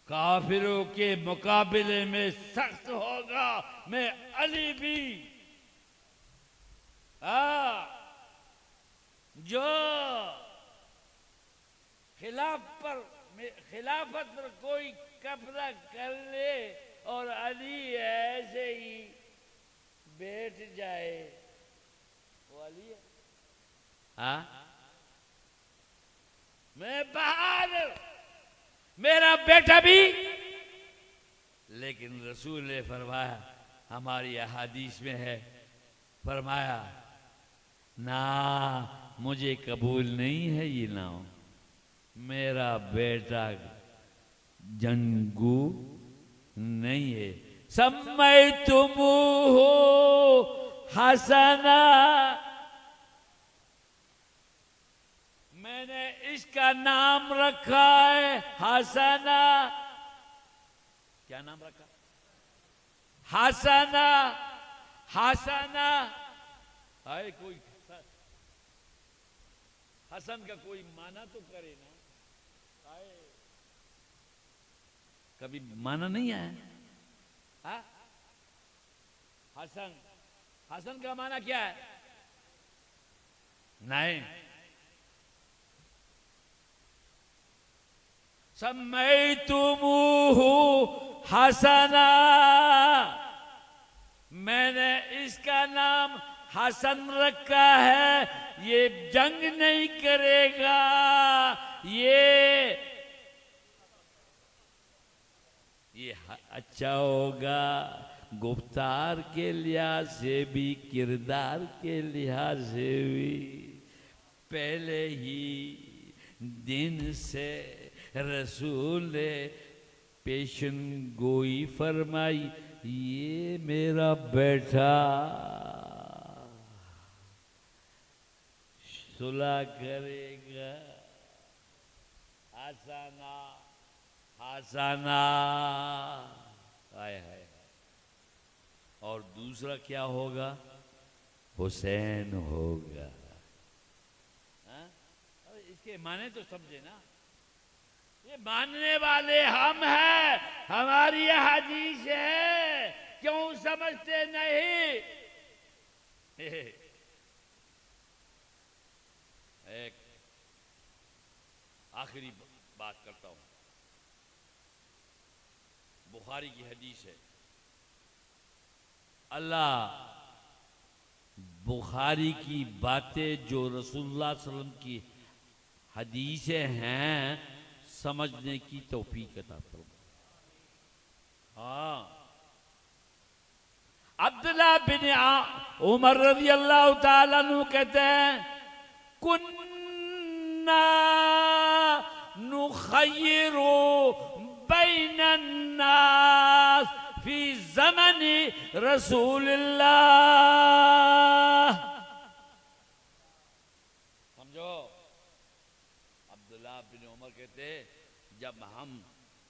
काफिरों के मुकाबले में सख्त होगा, मैं अली भी। जो खिलाफत पर कोई कब्जा कर ले और अली ऐसे ही बैठ जाए, वो अली है? मैं बहादुर, मेरा बेटा भी। लेकिन रसूल ने फरमाया, हमारी अहादीस में है, फरमाया, ना मुझे कबूल नहीं है ये नाम, मेरा बेटा जंगू नहीं है। सम्मैतुमुहु हसना, मैंने इसका नाम रखा है हसना। क्या नाम रखा? हसना। हसना, हाय कोई हसन का कोई माना तो करे ना। हाय, कभी माना नहीं आया? हसन, हसन का माना क्या है? नहीं, सम्मैतुमूहु हसना, मैंने इसका नाम हसन रखा है। ये जंग नहीं करेगा, ये अच्छा होगा। गुफ्तार के लिहाज से भी, किरदार के लिहाज से भी पहले ही दिन से रसूल ने पेशन गोई फरमाई, ये मेरा बेटा सुलह करेगा। हसना हसना, हाय हाय। और दूसरा क्या होगा? हुसैन होगा। हाँ? इसके माने तो समझे ना, ये मानने वाले हम हैं, हमारी यह हदीस है, क्यों समझते नहीं? एक आखिरी बात करता हूं। बुखारी की हदीस है। अल्लाह बुखारी की बातें जो रसूलुल्लाह सल्लल्लाहु अलैहि वसल्लम की हदीसें हैं, समझने की तौफीक अता फरमाए। हाँ, अब्दुल्लाह बिन उमर रज़ी अल्लाह ताला अन्हु कहते हैं, कुन्ना नुखय्यिरु बैनन नास फी ज़मनी रसूलिल्लाह। समझो, अब्दुल्लाह बिन उमर कहते, जब हम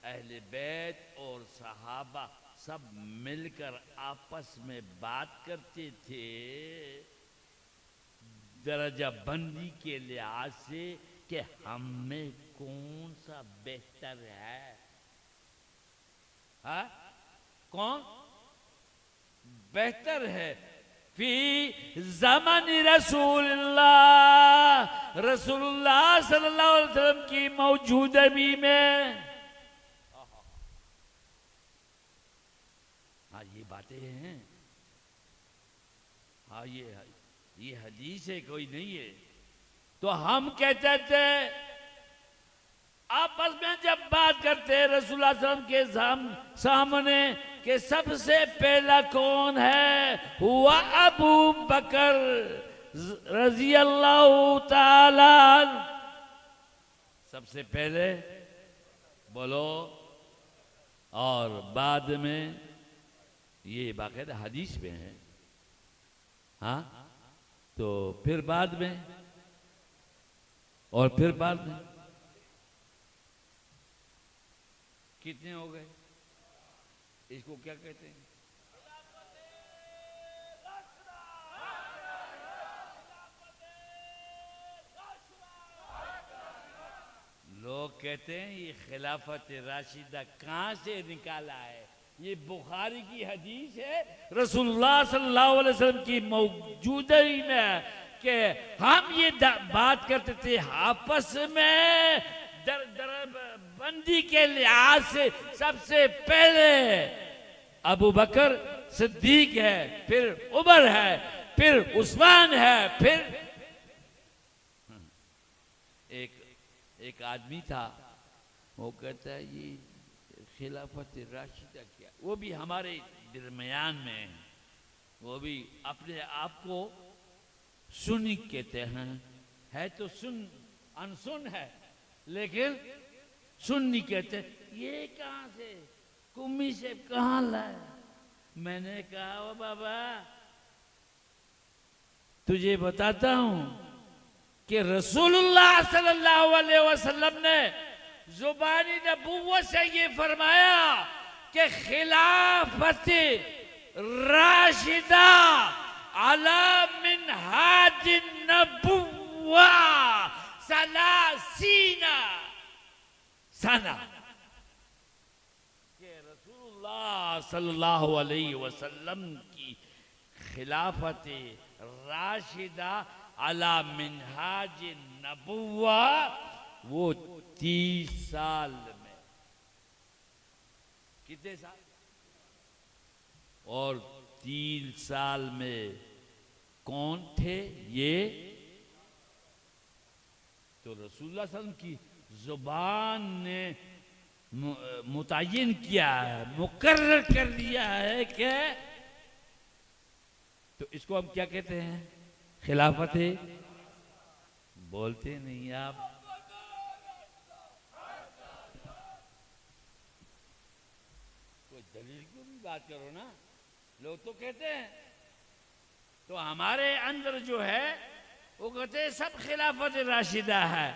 अहले बैत और सहाबा सब मिलकर आपस में बात करते थे, दर्जा बंदी के लिहाज से कि हम में कौन सा बेहतर है। हा? कौन बेहतर है? फी ज़मानी रसूलुल्लाह, रसूलुल्लाह सल्लल्लाहु अलैहि वसल्लम की मौजूदगी में। हाँ, ये बातें हैं। हाँ, ये हदीस है, कोई नहीं है। तो हम कहते थे आपस में जब बात करते हैं रसूलुल्लाह सल्लल्लाहु अलैहि वसल्लम के सामने कि सबसे पहला कौन है, हुआ अबू बकर रज़ी अल्लाह ताला। सबसे पहले बोलो, और बाद में, ये बाकायदा हदीस में है। हाँ, तो फिर बाद में, और फिर बाद में। कितने हो गए? इसको क्या कहते हैं? लोग कहते हैं ये खिलाफत राशिदा कहां से निकाला है? ये बुखारी की हदीस है, रसूलुल्लाह सल्लल्लाहु अलैहि वसल्लम की मौजूदगी में, कि हम ये बात करते थे आपस में बंदी के लिहाज से सबसे पहले अबू बकर सिद्दीक है, फिर उमर है, फिर उस्मान है, फिर एक आदमी था, वो कहता है ये खिलाफत राशिदा क्या? वो भी हमारे दरमियान में है, वो भी अपने आप को सुन्नी कहते हैं, है तो अनसुन है, लेकिन सुन्नी कहते हैं। ये कहां से, कुम्मी से कहां लाया? मैंने कहा, ओ बाबा तुझे बताता हूं कि रसूलुल्लाह सल्लल्लाहु अलैहि वसल्लम ने जुबानी नबुव्वत से ये फरमाया कि खिलाफत राशिदा अला मिनहाज नबुव्वा सलासीना सना, कि रसूलुल्लाह सल्लल्लाहु अलैहि वसल्लम की खिलाफत राशिदा अला मिनहाज नबुव्वा वो 30 साल में कितने साल? और 3 साल में कौन थे ये? तो रसूलुल्लाह सल्लल्लाहु अलैहि वसल्लम की जुबान ने मुतय्यन किया है, मुकर्रर कर दिया है कि तो इसको हम क्या कहते हैं? खिलाफत है। बोलते नहीं आप। कोई दलील क्यों भी बात करो ना। लोग तो कहते हैं, तो हमारे अंदर जो है वो कहते हैं सब खिलाफत राशिदा है।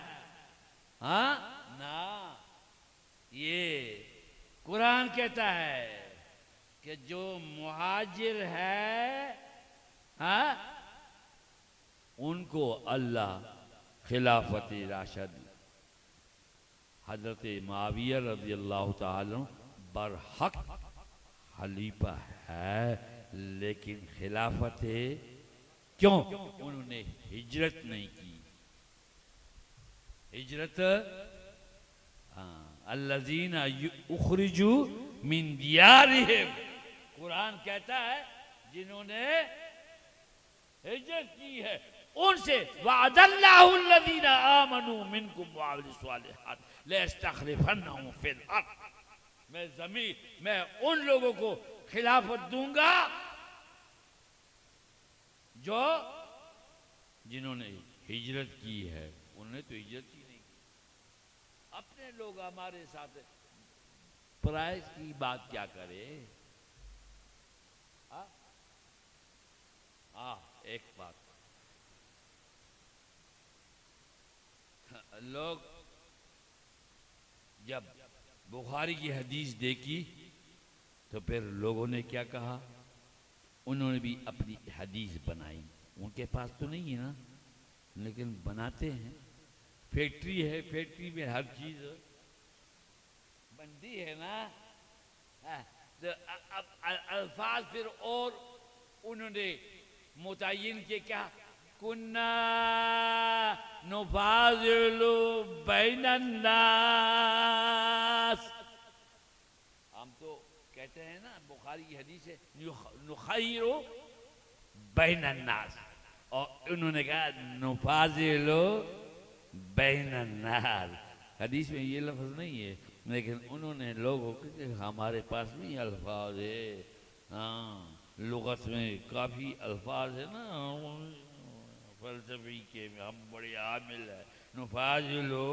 हाँ ना, ये कुरान कहता है कि जो मुहाजिर है, हाँ, उनको अल्लाह खिलाफत राशिद, हजरत मुआविया रज़ी अल्लाह ताला बरहक खलीफा है, लेकिन खिलाफत क्यों? उन्होंने हिजरत नहीं की। हिजरत, अल्लज़ीना उखरिजू मिन दियारिहिम, कुरान कहता है जिन्होंने हिजरत की है उनसे वअदल्लाहु अल्लज़ीना आमनू मिनकुम वअमिलुस सालिहात लयस्तखलिफन्नहुम फिल अर्द, मैं उन लोगों को खिलाफत दूंगा जो जिन्होंने हिजरत की है। उन्होंने तो हिजरत ही नहीं की। अपने लोग हमारे साथ पराये की बात क्या करे? एक बात, लोग जब बुखारी की हदीस देखी तो फिर लोगों ने क्या कहा? उन्होंने भी अपनी हदीस बनाई। उनके पास तो नहीं है ना, लेकिन बनाते हैं। फैक्ट्री है, फैक्ट्री में हर चीज बनती है ना। तो अब अल्फाज फिर और उन्होंने मुतय्यन के क्या? कुन्ना नुफाजिलु बैनन नास, हम तो कहते हैं ना, बुखारी की हदीस है नुखैरो बैनन नास, और उन्होंने कहा नुफाजिलु बैनन नास। हदीस में ये लफ्ज नहीं है, लेकिन उन्होंने लोगों के हमारे पास भी अल्फाज है। हाँ, लुगत में काफ़ी अल्फाज है ना, फलसफी के हम बड़े आमिल है। नुफाजिलो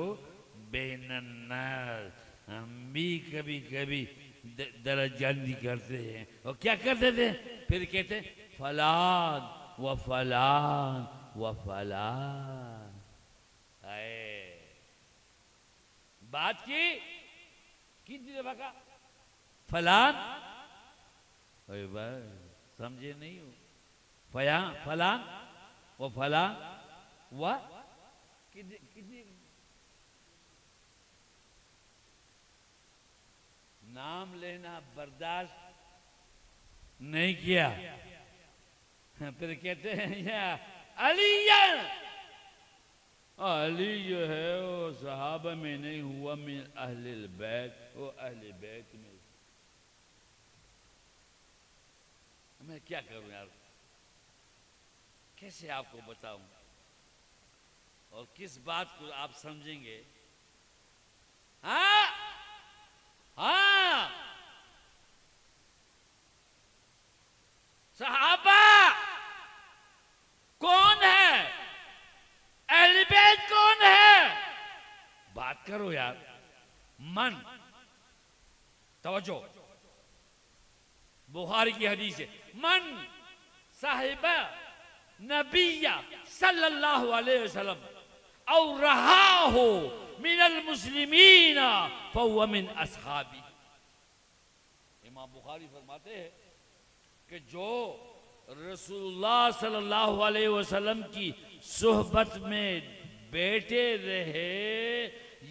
बेनन्नास, हम भी कभी कभी दरजबंदी करते हैं। और क्या करते थे? फिर कहते फलान व फलान व फलान। बात की कितनी दफा का फलान? अरे भाई समझे नहीं हो? फलान वो फलान व कितनी नाम लेना बर्दाश्त नहीं किया। फिर कहते हैं या अलीयन, अली जो है वो सहाबा में नहीं हुआ, मिन अहलिल बैत, वो अहले बैत में। मैं क्या करूं यार, कैसे आपको बताऊं और किस बात को आप समझेंगे? हाँ हाँ, सहाबा कौन है? अहले बैत कौन है? बात करो यार। मन, तवज्जो, बुखारी की हदीस है, मन साहिबा नबिया सल्लल्लाहु अलैहि वसल्लम और रहा हो मिनल मुस्लिमीना फहुवा मिन अस्हाबी। इमाम बुखारी फरमाते हैं कि जो रसूलुल्लाह सल्लल्लाहु अलैहि वसल्लम की सोहबत में बैठे रहे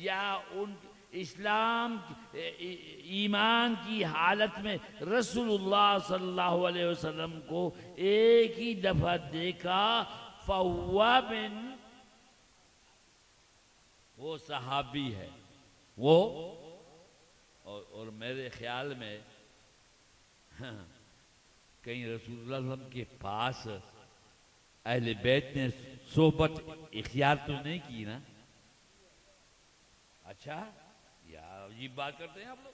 या उन इस्लाम ईमान की हालत में रसूलुल्लाह सल्लल्लाहु अलैहि वसल्लम को एक ही दफा देखा, फहुवा मिन, वो सहाबी है वो। और मेरे ख्याल में कहीं रसूलुल्लाह सल्लल्लाहु अलैहि वसल्लम के पास अहले बैत ने सोहबत इख्तियार तो नहीं की ना? अच्छा, यार ये बात करते हैं आप लोग।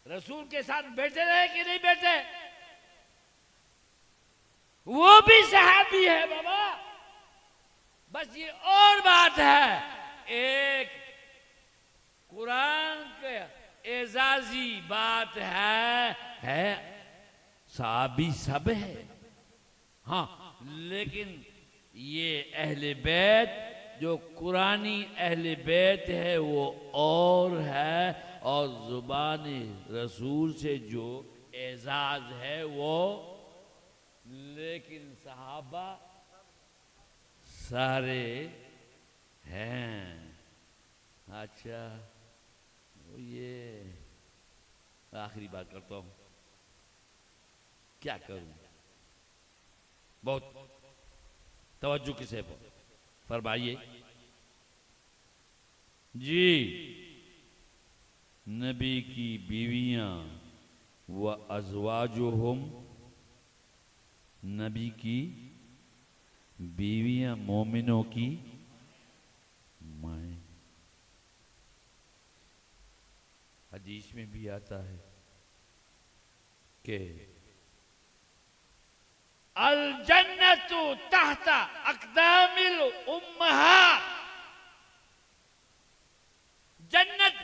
रसूल के साथ बैठे रहे कि नहीं बैठे? वो भी सहाबी है बाबा। बस ये और बात है, एक कुरान के एजाजी बात है सहाबी सब है। हाँ, लेकिन ये अहले बैत जो कुरानी अहले बैत है वो और है, और जुबान रसूल से जो एजाज है वो, लेकिन सहाबा सारे हैं। अच्छा, तो ये आखिरी बात करता हूं, क्या करूं? बहुत तवज्जो किसे फरमाइए जी। नबी की बीवियां व अज़वाजुहुम, नबी की बीवियां मोमिनों की माएँ। हदीस में भी आता है कि अल जन्नतु तहता अक़दामिल उम्महात, जन्नत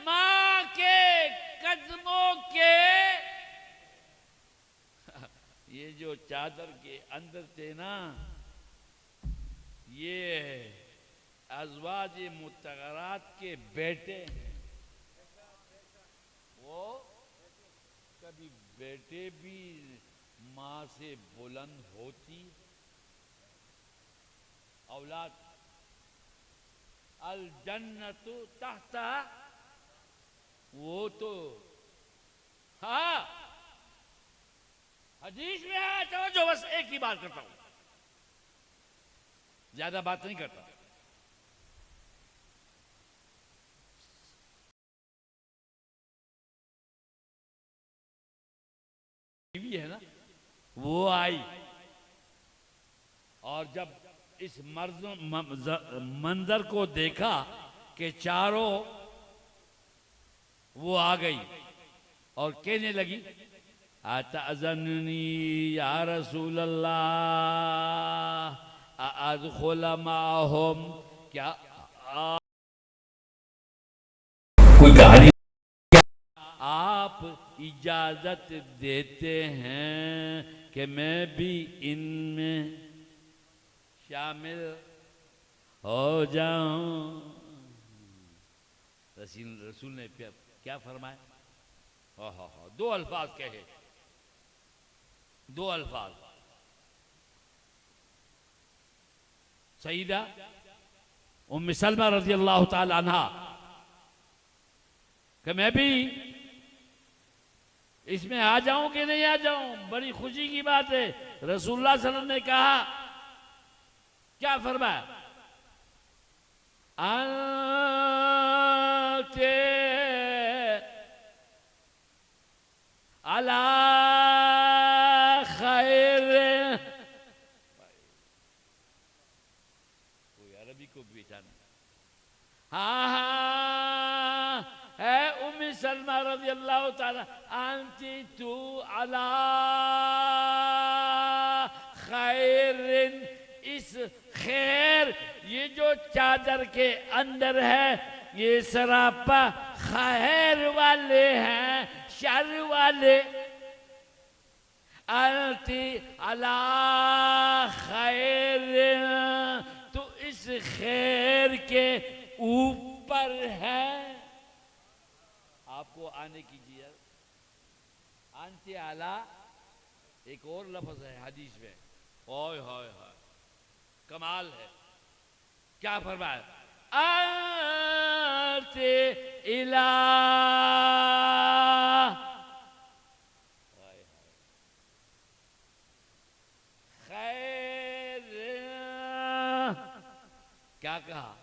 माँ के कदमों के ये जो चादर के अंदर थे ना, ये अज़वाज मुतहरात के बेटे हैं। वो कभी बेटे भी माँ से बुलंद होती, औलाद। अल जन्नतु तहता, वो तो हाँ हदीस में है। चलो जो, बस एक ही बात करता हूं, ज्यादा बात नहीं करता। बीवी है ना, वो आई, और जब इस मंजर को देखा कि चारों वो आ गई और कहने लगी, अतअज़नुनी या रसूल अल्लाह अदखुल माहुम, क्या कोई कहानी, आप इजाजत देते हैं कि मैं भी इनमें शामिल हो जाऊं? रसूल ने क्या फरमाया? हाँ, दो अल्फाज कहे, दो अल्फाज। सईदा उम्म सलमा रज़ी अल्लाह ताला अन्हा कि मैं भी इसमें आ जाऊं कि नहीं आ जाऊं? बड़ी खुशी की बात है। रसूलुल्लाह सल्लल्लाहु अलैहि वसल्लम ने कहा, क्या फरमाया? अन्ते अला खैर, कोई अरबी को भी पहचाना। हाँ, है उम्मे सलमा रज़ी अल्लाह ताला, अंती तू अला खैरिन, इस खैर, ये जो चादर के अंदर है ये सरापा खैर वाले हैं, शर वाले। अंती अला खैर, तो इस खैर के ऊपर है। आपको आने कीजिए, अंती अला एक और लफ्ज है हदीस में, ओए होए होए, कमाल है। क्या फरमाया? अंते इला, खैर, क्या कहा?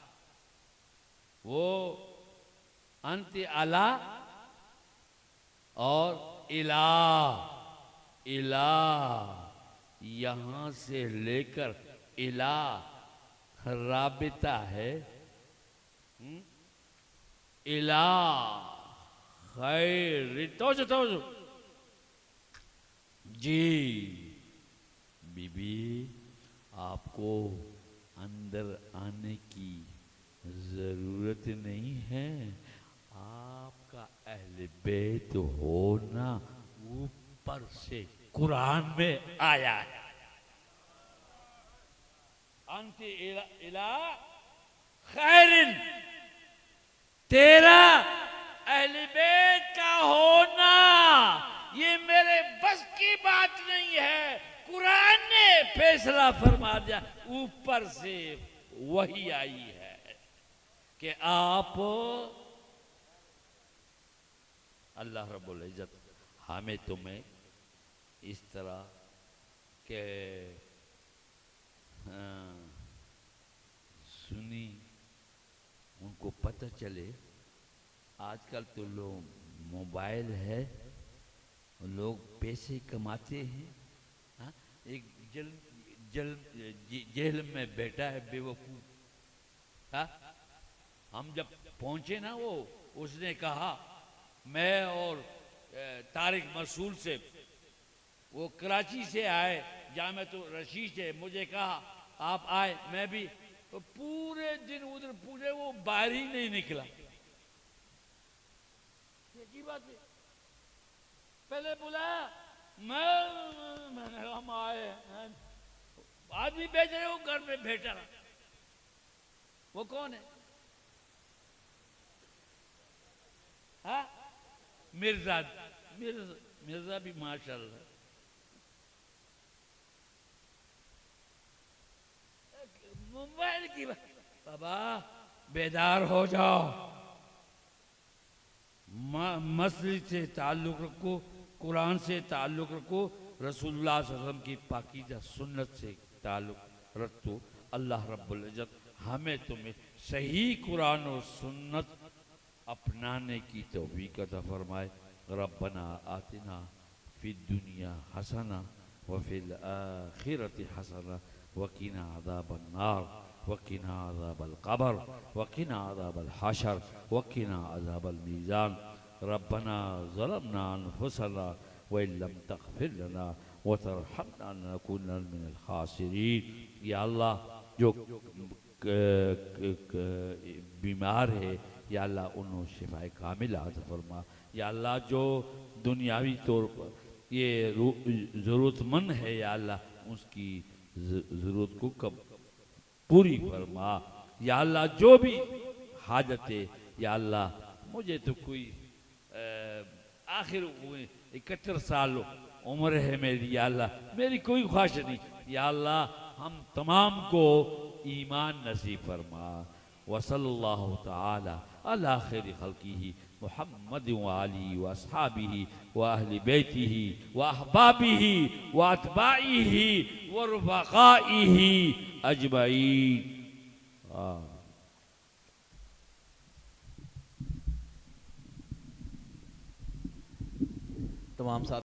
वो अंत आला और इला इला यहां से लेकर इला राबिता है। इला खैर तो जी बीबी, आपको अंदर आने की जरूरत नहीं है। आपका अहले बैत होना ऊपर से कुरान में आया है। अंत इला खैरिन, तेरा अहले बैत का होना ये मेरे बस की बात नहीं है। कुरान ने फैसला फरमा दिया, ऊपर से वही आई है कि आप अल्लाह रब्बुल इज्जत हमें तुम्हें इस तरह के सुनी उनको पता चले। आजकल तो लोग मोबाइल है, लोग पैसे कमाते हैं। हाँ? एक जेल में बैठा है बेवकूफ। हाँ? हम जब पहुंचे ना, वो उसने कहा मैं और तारिक मसूल से, वो कराची से आए, जामे तो रशीद से, मुझे कहा आप आए, मैं भी, तो पूरे दिन उधर पूरे वो बाहर ही नहीं निकला। की बात है, पहले बुलाया, मैंने हम आए हैं, आदमी बेच रहे हो घर में बैठा रहा। वो कौन है? हाँ? मिर्जा मिर्जा भी माशाल्लाह। मोबाइल की बात, बाबा बेदार हो जाओ, मस्जिद से ताल्लुक रखो, कुरान से ताल्लुक रखो, रसूलुल्लाह सल्लल्लाहु अलैहि वसल्लम की पाकीज़ा सुन्नत से ताल्लुक रखो। अल्लाह रब्बुल इज्जत हमें तुम्हें सही कुरान और सुन्नत अपनाने की तौफीक अता फरमाए। रब्बना आतिना फिद दुनिया हसना व फिल आखिरति हसना वकीना अज़ाबन नार वकीना अज़ाबल क़ब्र वकीना अज़ाबल हशर वकीना अज़ाबल मीज़ान। रब्बना ज़लमना अनफुसना व इल्लम तग़फिर लना व तरहमना लनकुनन्ना मिनल खासिरीन। या अल्लाह, जो बीमार है या अल्लाह उन्हें शिफाए कामिल अता फरमा। या अल्लाह जो दुनियावी तौर पर ये ज़रूरतमंद है, या अल्लाह उसकी ज़रूरत को कब पूरी फरमा। या अल्लाह जो भी हाजत है, या अल्लाह मुझे तो कोई आखिर 71 साल उम्र है मेरी, या अल्लाह मेरी कोई ख्वाहिश नहीं। या अल्लाह हम तमाम को ईमान नसीब फरमा। वसल्लल्लाहु तआला अला खैरि खल्किही मुहम्मद व आलिही व अस्हाबिही व अहली बैतिही व अहबाबिही व अतबाइही व रुफक़ाइही अजमईन। तमाम साथ